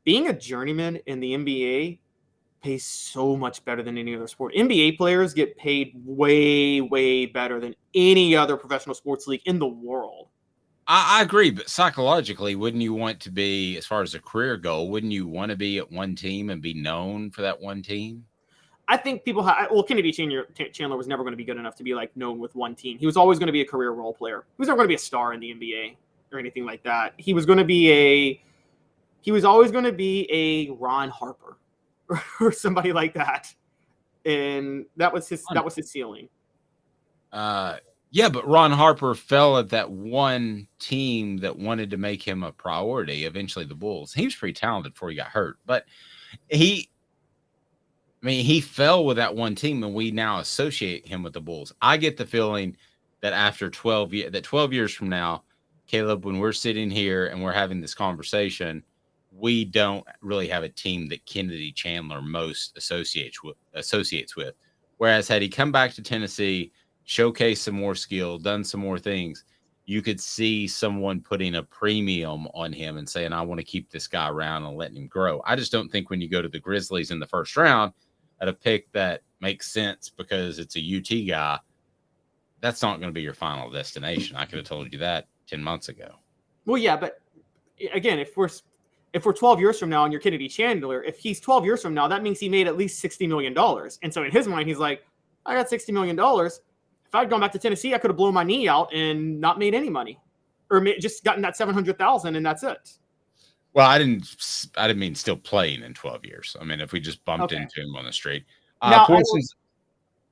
Speaker 6: being a journeyman in the NBA pays so much better than any other sport. NBA players get paid way, way better than any other professional sports league in the world.
Speaker 5: I agree, but psychologically, wouldn't you want to be, as far as a career goal, wouldn't you want to be at one team and be known for that one team?
Speaker 6: I think people Kennedy Chandler was never going to be good enough to be like known with one team. He was always going to be a career role player. He was never going to be a star in the NBA or anything like that. He was always going to be a Ron Harper or somebody like that. And that was his ceiling.
Speaker 5: Yeah, but Ron Harper fell at that one team that wanted to make him a priority, eventually the Bulls. He was pretty talented before he got hurt, but he fell with that one team, and we now associate him with the Bulls. I get the feeling that after 12 years from now, Caleb, when we're sitting here and we're having this conversation, we don't really have a team that Kennedy Chandler most associates with. Whereas had he come back to Tennessee, showcased some more skill, done some more things, you could see someone putting a premium on him and saying, I want to keep this guy around and letting him grow. I just don't think when you go to the Grizzlies in the first round at a pick that makes sense because it's a UT guy, that's not going to be your final destination. I could have told you that 10 months ago.
Speaker 6: Well, yeah, but again, if we're 12 years from now and you're Kennedy Chandler, if he's 12 years from now, that means he made at least $60 million. And so in his mind, he's like, I got $60 million. If I'd gone back to Tennessee, I could have blown my knee out and not made any money, or just gotten that $700,000 and that's it.
Speaker 5: Well, I didn't mean still playing in 12 years. I mean, if we just bumped into him on the street. Go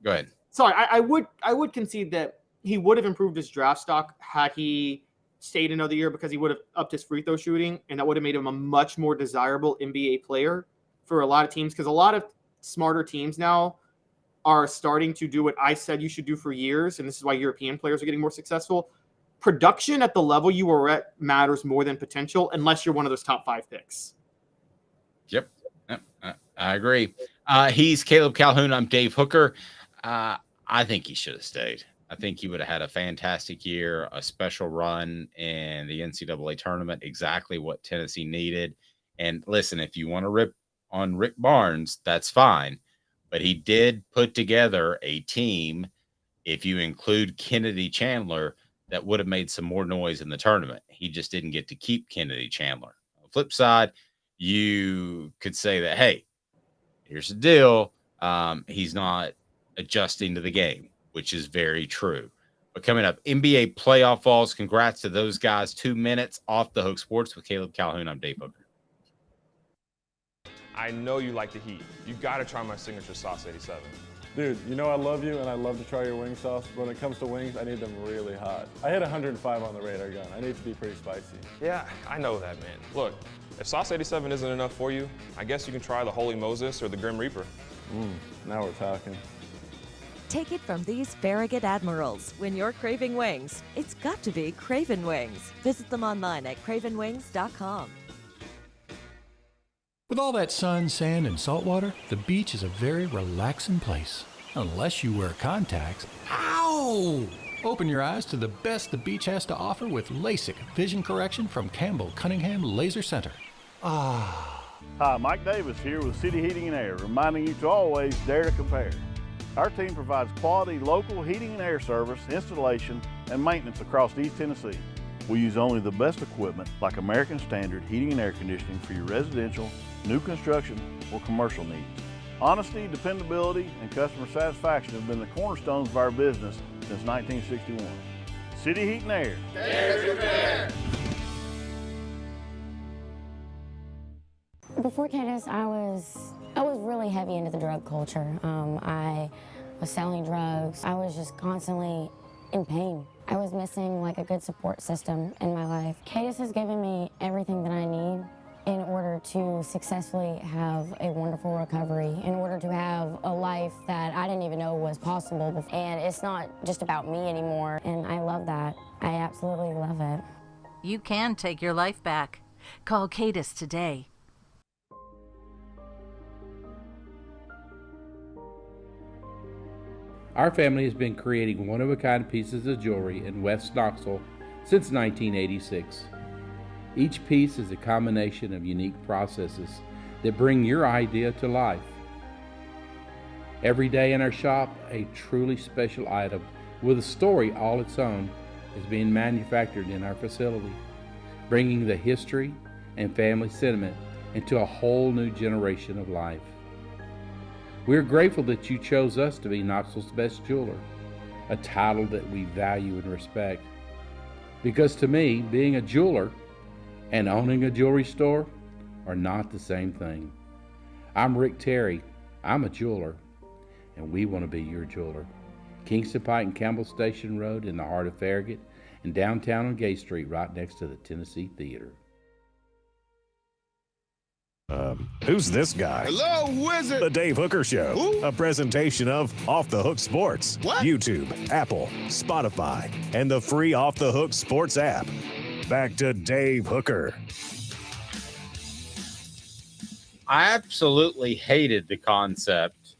Speaker 5: ahead.
Speaker 6: Sorry, I would concede that he would have improved his draft stock had he stayed another year, because he would have upped his free throw shooting, and that would have made him a much more desirable NBA player for a lot of teams, because a lot of smarter teams now are starting to do what I said you should do for years, and this is why European players are getting more successful. Production at the level you were at matters more than potential, unless you're one of those top 5 picks.
Speaker 5: Yep. I agree. He's Caleb Calhoun. I'm Dave Hooker. I think he should have stayed. I think he would have had a fantastic year, a special run in the NCAA tournament, exactly what Tennessee needed. And listen, if you want to rip on Rick Barnes, that's fine. But he did put together a team, if you include Kennedy Chandler, that would have made some more noise in the tournament. He just didn't get to keep Kennedy Chandler. On the flip side, you could say that, hey, here's the deal. He's not adjusting to the game, which is very true. But coming up, NBA playoff Vols. Congrats to those guys. 2 minutes off the hook sports with Caleb Calhoun. I'm Dave Hooker.
Speaker 8: I know you like the heat. You got to try my signature sauce 87.
Speaker 17: Dude, you know I love you and I love to try your wing sauce. But when it comes to wings, I need them really hot. I hit 105 on the radar gun. I need to be pretty spicy.
Speaker 8: Yeah, I know that, man. Look, if sauce 87 isn't enough for you, I guess you can try the Holy Moses or the Grim Reaper.
Speaker 17: Now we're talking.
Speaker 18: Take it from these Farragut admirals. When you're craving wings, it's got to be Craven Wings. Visit them online at cravenwings.com.
Speaker 11: With all that sun, sand, and salt water, the beach is a very relaxing place. Unless you wear contacts. Ow! Open your eyes to the best the beach has to offer with LASIK vision correction from Campbell Cunningham Laser Center.
Speaker 19: Hi, Mike Davis here with City Heating and Air, reminding you to always dare to compare. Our team provides quality local heating and air service, installation, and maintenance across East Tennessee. We use only the best equipment like American Standard heating and air conditioning for your residential, new construction, or commercial needs. Honesty, dependability, and customer satisfaction have been the cornerstones of our business since 1961. City Heat and Air.
Speaker 20: Dare to compare.
Speaker 21: Before Cadis, I was really heavy into the drug culture. I was selling drugs. I was just constantly in pain. I was missing like a good support system in my life. Cadis has given me everything that I need in order to successfully have a wonderful recovery, in order to have a life that I didn't even know was possible. And it's not just about me anymore, and I love that. I absolutely love it.
Speaker 10: You can take your life back. Call Cadis today.
Speaker 14: Our family has been creating one-of-a-kind pieces of jewelry in West Knoxville since 1986. Each piece is a combination of unique processes that bring your idea to life. Every day in our shop, a truly special item with a story all its own is being manufactured in our facility, bringing the history and family sentiment into a whole new generation of life. We are grateful that you chose us to be Knoxville's best jeweler, a title that we value and respect. Because to me, being a jeweler and owning a jewelry store are not the same thing. I'm Rick Terry. I'm a jeweler, and we want to be your jeweler. Kingston Pike and Campbell Station Road in the heart of Farragut, and downtown on Gay Street right next to the Tennessee Theater.
Speaker 2: Who's this guy?
Speaker 20: Hello, wizard.
Speaker 2: The Dave Hooker Show.
Speaker 20: Who?
Speaker 2: A presentation of Off the Hook Sports.
Speaker 20: What?
Speaker 2: YouTube, Apple, Spotify, and the free Off the Hook Sports app. Back to Dave Hooker.
Speaker 5: I absolutely hated the concept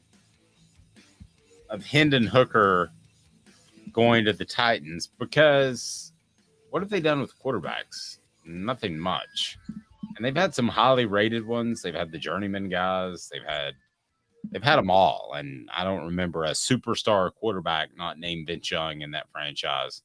Speaker 5: of Hendon Hooker going to the Titans, because what have they done with quarterbacks? Nothing much. And they've had some highly rated ones. They've had the journeyman guys. They've had them all. And I don't remember a superstar quarterback not named Vince Young in that franchise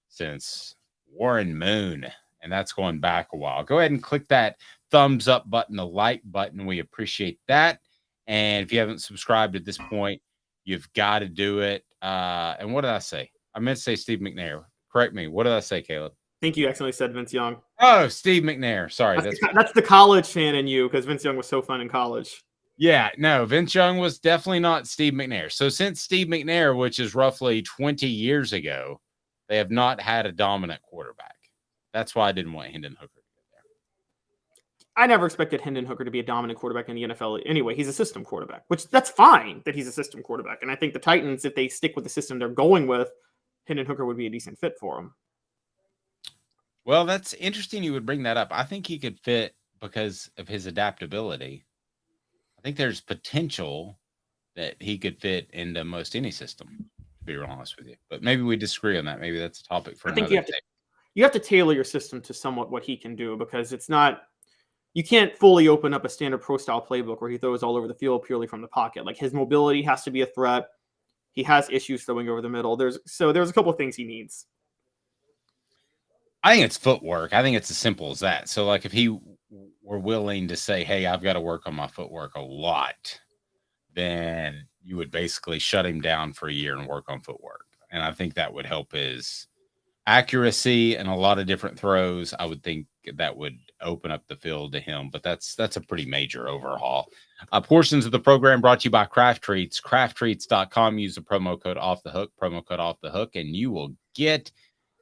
Speaker 5: since Warren Moon. And that's going back a while. Go ahead and click that thumbs up button, the like button. We appreciate that. And if you haven't subscribed at this point, you've got to do it. And what did I say? I meant to say Steve McNair. Correct me. What did I say, Caleb?
Speaker 6: I think you accidentally said Vince Young.
Speaker 5: Oh, Steve McNair. Sorry.
Speaker 6: That's the college fan in you, because Vince Young was so fun in college.
Speaker 5: Yeah, no, Vince Young was definitely not Steve McNair. So since Steve McNair, which is roughly 20 years ago, they have not had a dominant quarterback. That's why I didn't want Hendon Hooker to get there.
Speaker 6: I never expected Hendon Hooker to be a dominant quarterback in the NFL. Anyway, he's a system quarterback, which that's fine that he's a system quarterback. And I think the Titans, if they stick with the system they're going with, Hendon Hooker would be a decent fit for him.
Speaker 5: Well, that's interesting you would bring that up. I think he could fit because of his adaptability. I think there's potential that he could fit into most any system, to be real honest with you. But maybe we disagree on that. Maybe that's a topic for another day.
Speaker 6: You have to tailor your system to somewhat what he can do, because it's not, you can't fully open up a standard pro style playbook where he throws all over the field purely from the pocket. Like, his mobility has to be a threat. He has issues throwing over the middle. There's a couple of things he needs.
Speaker 5: I think it's footwork. I think it's as simple as that. So, like, if he were willing to say, hey, I've got to work on my footwork a lot, then you would basically shut him down for a year and work on footwork. And I think that would help his accuracy and a lot of different throws. I would think that would open up the field to him, but that's a pretty major overhaul. Portions of the program brought to you by Craft Treats. CraftTreats.com. Use the promo code Off the Hook, and you will get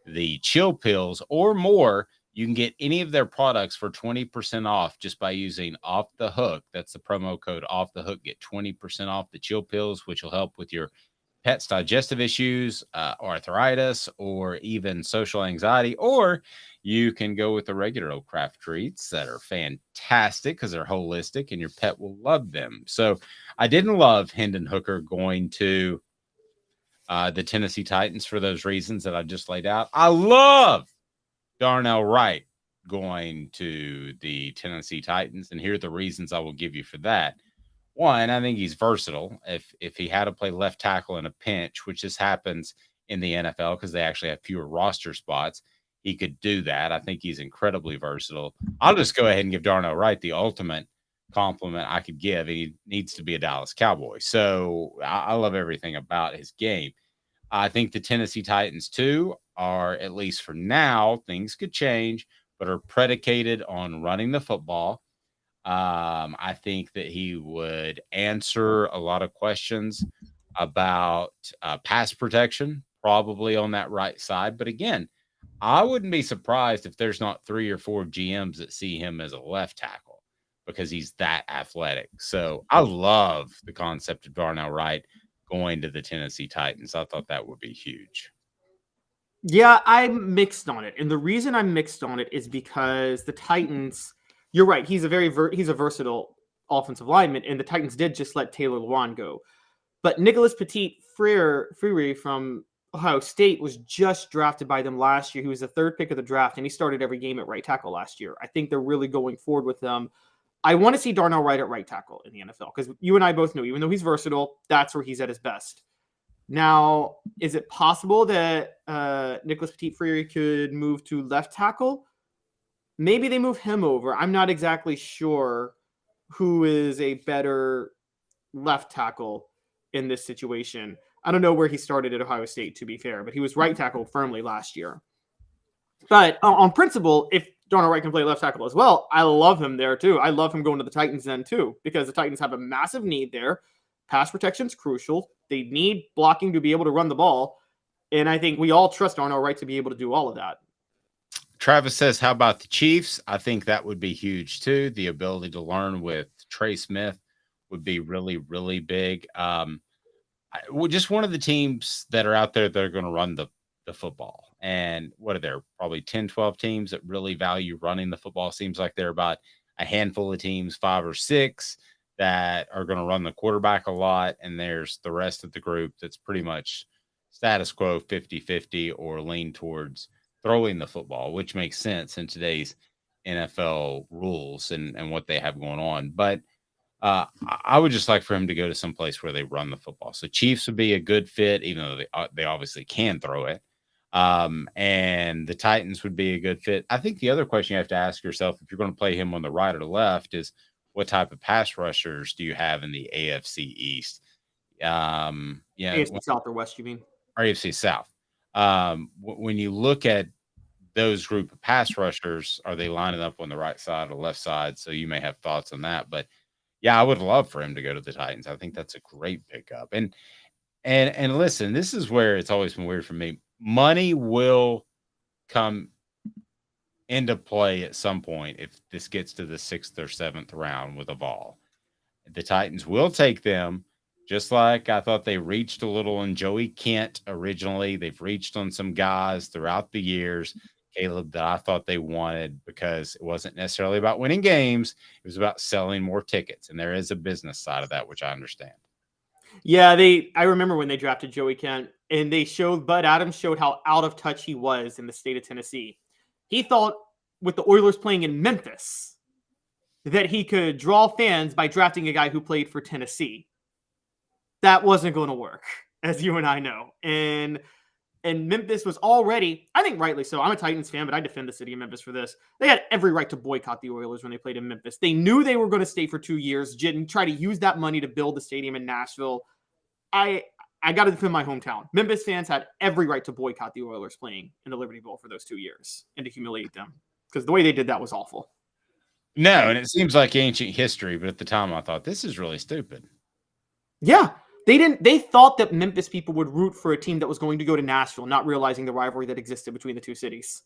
Speaker 5: the chill pills or more. You can get any of their products for 20% off just by using Off the Hook. That's the promo code Off the Hook. Get 20% off the chill pills, which will help with your pet's digestive issues, arthritis, or even social anxiety. Or you can go with the regular old Craft Treats that are fantastic because they're holistic and your pet will love them. So I didn't love Hendon Hooker going to the Tennessee Titans for those reasons that I just laid out. I love Darnell Wright going to the Tennessee Titans, and here are the reasons I will give you for that. One, I think he's versatile. If he had to play left tackle in a pinch, which just happens in the NFL because they actually have fewer roster spots, he could do that. I think he's incredibly versatile. I'll just go ahead and give Darnell Wright the ultimate compliment I could give. He needs to be a Dallas Cowboy. So I love everything about his game. I think the Tennessee Titans, too, are, at least for now, things could change, but are predicated on running the football. I think that he would answer a lot of questions about pass protection, probably on that right side. But again, I wouldn't be surprised if there's not 3 or 4 GMs that see him as a left tackle. because he's that athletic. So I love the concept of Darnell Wright going to the Tennessee Titans. I thought that would be huge.
Speaker 6: Yeah, I'm mixed on it. And the reason I'm mixed on it is because the Titans, you're right, he's a he's a versatile offensive lineman, and the Titans did just let Taylor Lewan go. But Nicholas Petit-Frere from Ohio State was just drafted by them last year. He was the third pick of the draft, and he started every game at right tackle last year. I think they're really going forward with him. I want to see Darnell Wright at right tackle in the NFL because you and I both know, even though he's versatile, that's where he's at his best. Now, is it possible that Nicholas Petit-Frere could move to left tackle? Maybe they move him over. I'm not exactly sure who is a better left tackle in this situation. I don't know where he started at Ohio State, to be fair, but he was right tackle firmly last year. But on principle, if Darnell Wright can play left tackle as well, I love him there too. I love him going to the Titans then too, because the Titans have a massive need there. Pass protection is crucial. They need blocking to be able to run the ball. And I think we all trust Darnell Wright to be able to do all of that.
Speaker 5: Travis says, how about the Chiefs? I think that would be huge too. The ability to learn with Trey Smith would be really, really big. Just one of the teams that are out there that are going to run the football. And what are there? Probably 10, 12 teams that really value running the football. Seems like there are about a handful of teams, 5 or 6, that are going to run the quarterback a lot. And there's the rest of the group that's pretty much status quo, 50-50, or lean towards throwing the football, which makes sense in today's NFL rules and what they have going on. But I would just like for him to go to some place where they run the football. So Chiefs would be a good fit, even though they obviously can throw it. And the Titans would be a good fit. I think the other question you have to ask yourself, if you're going to play him on the right or the left, is what type of pass rushers do you have in the AFC East?
Speaker 6: AFC South or West, you mean?
Speaker 5: Or AFC South. When you look at those group of pass rushers, are they lining up on the right side or left side? So you may have thoughts on that, but yeah, I would love for him to go to the Titans. I think that's a great pickup. And listen, this is where it's always been weird for me. Money will come into play at some point if this gets to the 6th or 7th round with a Vol. The Titans will take them, just like I thought they reached a little on Joey Kent originally. They've reached on some guys throughout the years, Caleb, that I thought they wanted, because it wasn't necessarily about winning games. It was about selling more tickets. And there is a business side of that, which I understand.
Speaker 6: Yeah, I remember when they drafted Joey Kent, and Bud Adams showed how out of touch he was in the state of Tennessee. He thought with the Oilers playing in Memphis that he could draw fans by drafting a guy who played for Tennessee. That wasn't going to work, as you and I know. And Memphis was already, I think rightly so, I'm a Titans fan, but I defend the city of Memphis for this. They had every right to boycott the Oilers when they played in Memphis. They knew they were going to stay for 2 years, and try to use that money to build the stadium in Nashville. I got to defend my hometown. Memphis fans had every right to boycott the Oilers playing in the Liberty Bowl for those 2 years and to humiliate them, because the way they did that was awful.
Speaker 5: No, and it seems like ancient history, but at the time I thought, this is really stupid.
Speaker 6: Yeah. They thought that Memphis people would root for a team that was going to go to Nashville, not realizing the rivalry that existed between the two cities.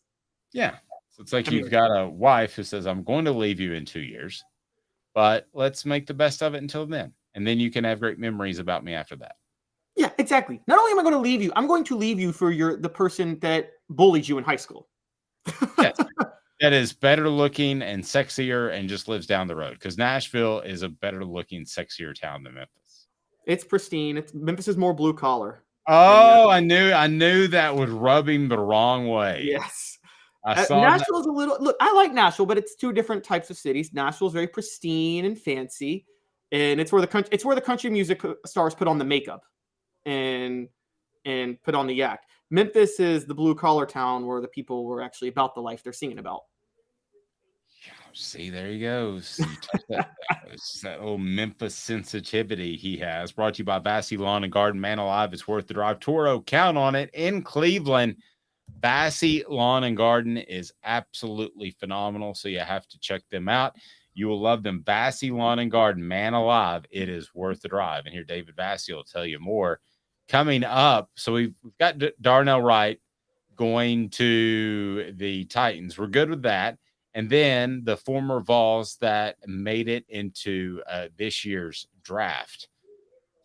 Speaker 5: Yeah. So it's like you've got a wife who says, I'm going to leave you in 2 years, but let's make the best of it until then. And then you can have great memories about me after that.
Speaker 6: Yeah, exactly. Not only am I going to leave you, I'm going to leave you for the person that bullied you in high school.
Speaker 5: Yes. That is better looking and sexier and just lives down the road, because Nashville is a better looking, sexier town than Memphis.
Speaker 6: It's pristine. Memphis is more blue collar.
Speaker 5: Oh, I knew that would rub him the wrong way.
Speaker 6: Yes.
Speaker 5: Nashville's
Speaker 6: a little, look, I like Nashville, but it's two different types of cities. Nashville's very pristine and fancy, and it's where the country music stars put on the makeup and put on the yak. Memphis is the blue collar town where the people were actually about the life they're singing about.
Speaker 5: See, there he goes. It's that old Memphis sensitivity he has. Brought to you by Vassy Lawn and Garden. Man alive, it's worth the drive. Toro, count on it in Cleveland. Vassy Lawn and Garden is absolutely phenomenal, so you have to check them out. You will love them. Vassy Lawn and Garden, man alive, it is worth the drive. And here David Vassy will tell you more coming up. So we've got Darnell Wright going to the Titans. We're good with that. and then the former Vols that made it into this year's draft.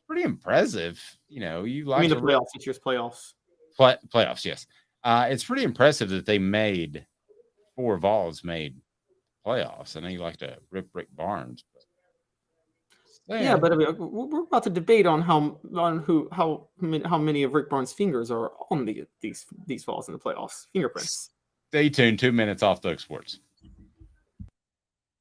Speaker 5: Pretty impressive. You like
Speaker 6: the playoffs, this year's playoffs.
Speaker 5: Playoffs, yes. It's pretty impressive that they made 4 Vols made playoffs. I know you like to rip Rick Barnes, but
Speaker 6: yeah, but I mean, we're about to debate on how many of Rick Barnes' fingers are on these Vols in the playoffs. Fingerprints.
Speaker 5: Stay tuned. 2 minutes off the Hook Sports.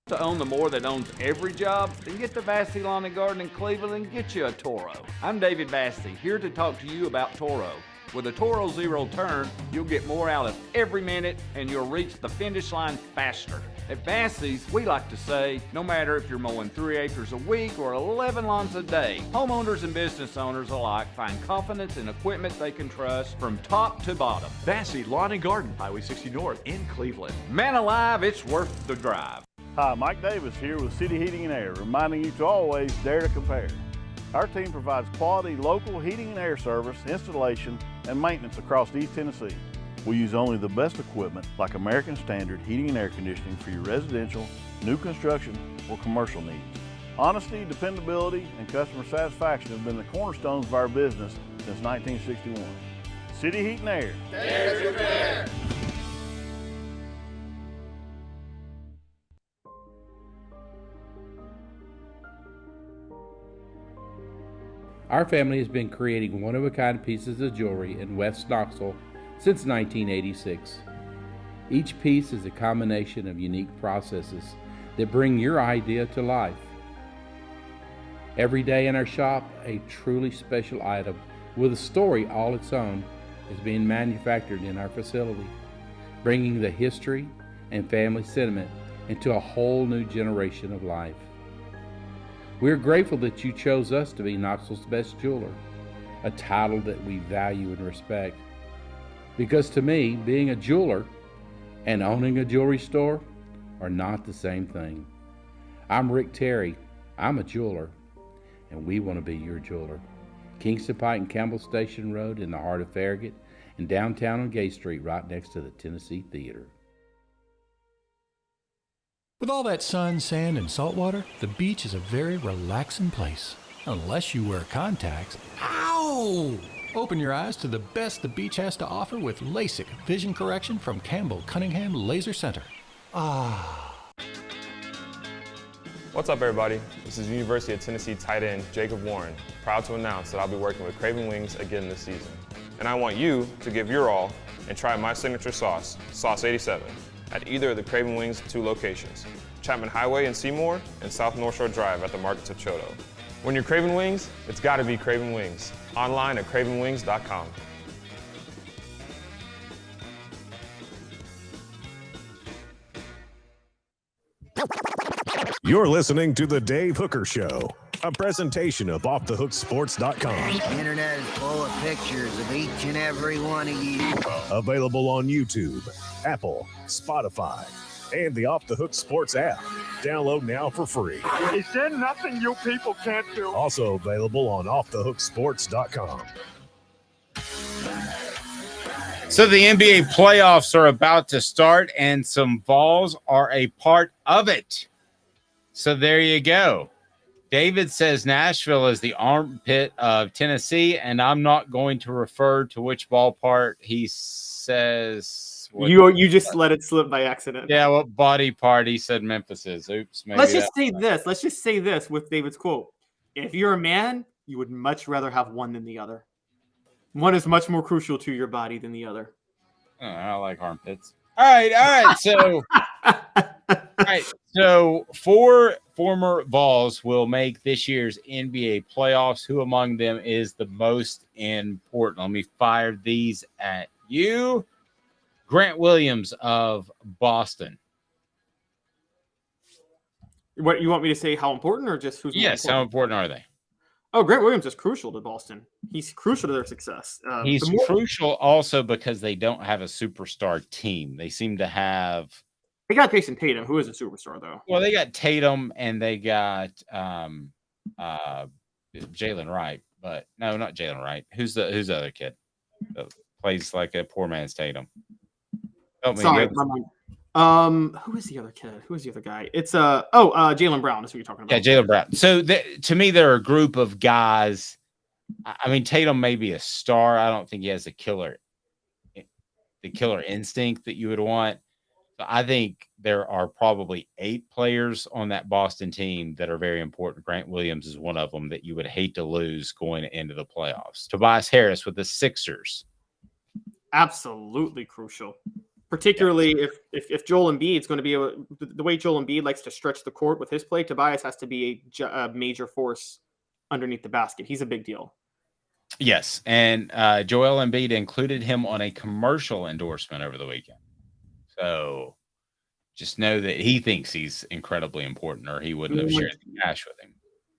Speaker 12: To own the more that owns every job, then get to Vassey Lawn and Garden in Cleveland and get you a Toro. I'm David Vassey, here to talk to you about Toro. With a Toro Zero Turn, you'll get more out of every minute and you'll reach the finish line faster. At Vassey's, we like to say, no matter if you're mowing 3 acres a week or 11 lawns a day, homeowners and business owners alike find confidence in equipment they can trust from top to bottom.
Speaker 13: Vassey Lawn and Garden, Highway 60 North in Cleveland.
Speaker 12: Man alive, it's worth the drive.
Speaker 19: Hi, Mike Davis here with City Heating and Air, reminding you to always dare to compare. Our team provides quality local heating and air service, installation, and maintenance across East Tennessee. We use only the best equipment like American Standard heating and air conditioning for your residential, new construction, or commercial needs. Honesty, dependability, and customer satisfaction have been the cornerstones of our business since 1961. City Heat and Air.
Speaker 7: Dare to compare.
Speaker 14: Our family has been creating one-of-a-kind pieces of jewelry in West Knoxville since 1986. Each piece is a combination of unique processes that bring your idea to life. Every day in our shop, a truly special item with a story all its own is being manufactured in our facility, bringing the history and family sentiment into a whole new generation of life. We're grateful that you chose us to be Knoxville's best jeweler, a title that we value and respect. Because to me, being a jeweler and owning a jewelry store are not the same thing. I'm Rick Terry, I'm a jeweler, and we want to be your jeweler. Kingston Pike and Campbell Station Road in the heart of Farragut, and downtown on Gay Street right next to the Tennessee Theater.
Speaker 11: With all that sun, sand, and salt water, the beach is a very relaxing place. Unless you wear contacts. Ow! Open your eyes to the best the beach has to offer with LASIK vision correction from Campbell Cunningham Laser Center. Ah.
Speaker 8: What's up, everybody? This is University of Tennessee tight end Jacob Warren, proud to announce that I'll be working with Craven Wings again this season. And I want you to give your all and try my signature sauce, Sauce 87, at either of the Craven Wings 2 locations, Chapman Highway in Seymour and South North Shore Drive at the Markets of Choto. When you're craving wings, it's gotta be Craven Wings. Online at cravenwings.com.
Speaker 2: You're listening to The Dave Hooker Show, a presentation of OffTheHookSports.com.
Speaker 20: The internet is full of pictures of each and every one of you.
Speaker 2: Available on YouTube, Apple, Spotify, and the Off the Hook Sports app. Download now for free.
Speaker 22: Is there nothing you people can't do?
Speaker 2: Also available on OffTheHookSports.com.
Speaker 5: So the NBA playoffs are about to start, and some Vols are a part of it. So there you go. David says Nashville is the armpit of Tennessee, and I'm not going to refer to which ballpark he says.
Speaker 6: You just let it slip by accident.
Speaker 5: Yeah, what body part he said Memphis is. Oops. Maybe
Speaker 6: Let's just say this. Let's just say this with David's quote. If you're a man, you would much rather have one than the other. One is much more crucial to your body than the other.
Speaker 5: Oh, I like armpits. All right. So 4 former Vols will make this year's NBA playoffs. Who among them is the most important? Let me fire these at you. Grant Williams of Boston.
Speaker 6: What you want me to say? How important, or just who's?
Speaker 5: Yes, how important are they?
Speaker 6: Oh, Grant Williams is crucial to Boston. He's crucial to their success.
Speaker 5: He's crucial also because they don't have a superstar team. They seem to have.
Speaker 6: They got Jason Tatum, who is a superstar, though.
Speaker 5: Well, they got Tatum and they got Jalen Wright, but no, not Jalen Wright. Who's the other kid that plays like a poor man's Tatum? Help me.
Speaker 6: Sorry, Who is the other kid? Who is the other guy? It's Jaylen Brown. That's what you're talking about.
Speaker 5: Yeah, Jaylen Brown. So to me, they're a group of guys. I mean, Tatum may be a star. I don't think he has the killer instinct that you would want. So I think there are probably 8 players on that Boston team that are very important. Grant Williams is one of them that you would hate to lose going into the playoffs. Tobias Harris with the Sixers.
Speaker 6: Absolutely crucial. Particularly if Joel Embiid is going to be the way Joel Embiid likes to stretch the court with his play, Tobias has to be a major force underneath the basket. He's a big deal.
Speaker 5: Yes, and Joel Embiid included him on a commercial endorsement over the weekend. So just know that he thinks he's incredibly important, or he wouldn't have shared the cash with him.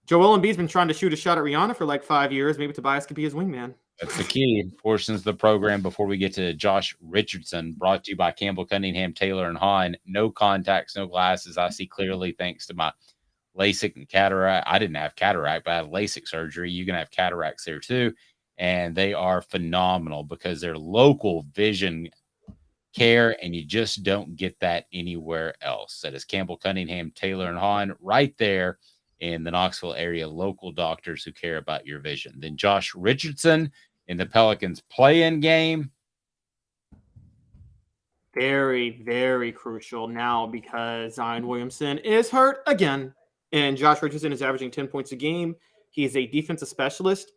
Speaker 6: Joel Embiid's been trying to shoot a shot at Rihanna for like 5 years. Maybe Tobias could be his wingman.
Speaker 5: That's the key. Portions of the program before we get to Josh Richardson, brought to you by Campbell Cunningham, Taylor, and Hahn. No contacts, no glasses. I see clearly thanks to my LASIK and cataract. I didn't have cataract, but I had LASIK surgery. You can have cataracts there too. And they are phenomenal because they're local vision care, and you just don't get that anywhere else. That is Campbell Cunningham, Taylor, and Hahn right there in the Knoxville area, local doctors who care about your vision. Then Josh Richardson in the Pelicans play-in game.
Speaker 6: Very, very crucial now because Zion Williamson is hurt again. And Josh Richardson is averaging 10 points a game. He is a defensive specialist.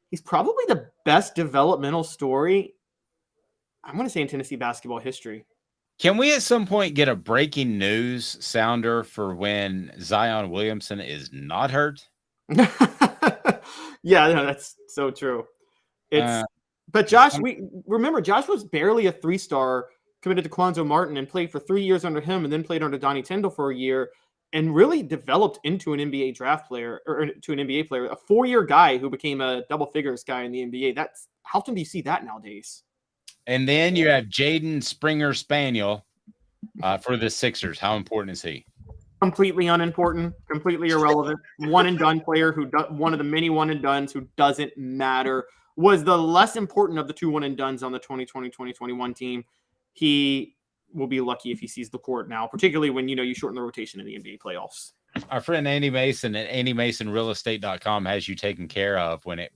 Speaker 6: He's probably the best developmental story, I'm going to say, in Tennessee basketball history.
Speaker 5: Can we at some point get a breaking news sounder for when Zion Williamson is not hurt?
Speaker 6: Yeah, no, that's so true. But Josh, remember Josh was barely a 3-star, committed to Quanzo Martin and played for 3 years under him, and then played under Donnie Tyndall for a year, and really developed into an NBA draft player, or to an NBA player, a 4-year guy who became a double figures guy in the NBA. That's how often do you see that nowadays?
Speaker 5: And then you have Jaden Springer Spaniel for the Sixers. How important is he?
Speaker 6: Completely unimportant, completely irrelevant. One and done player one of the many one and dones who doesn't matter. Was the less important of the 2 one and dones on the 2020-2021 team. He will be lucky if he sees the court now, particularly when you shorten the rotation in the NBA playoffs.
Speaker 5: Our friend Andy Mason at AndyMasonRealEstate.com has you taken care of when it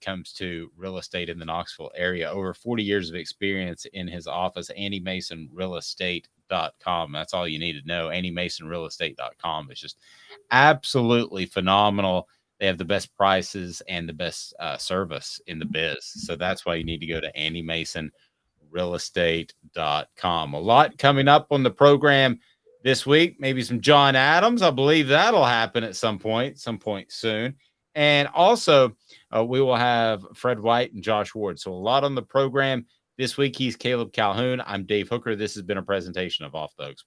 Speaker 5: comes to real estate in the Knoxville area. Over 40 years of experience in his office. AndyMasonRealEstate.com. That's all you need to know. AndyMasonRealEstate.com is just absolutely phenomenal. They have the best prices and the best service in the biz. So that's why you need to go to AndyMasonRealEstate.com. A lot coming up on the program this week, maybe some John Adams. I believe that'll happen at some point soon. And also, we will have Fred White and Josh Ward. So a lot on the program this week. He's Caleb Calhoun. I'm Dave Hooker. This has been a presentation of Off the Hooks.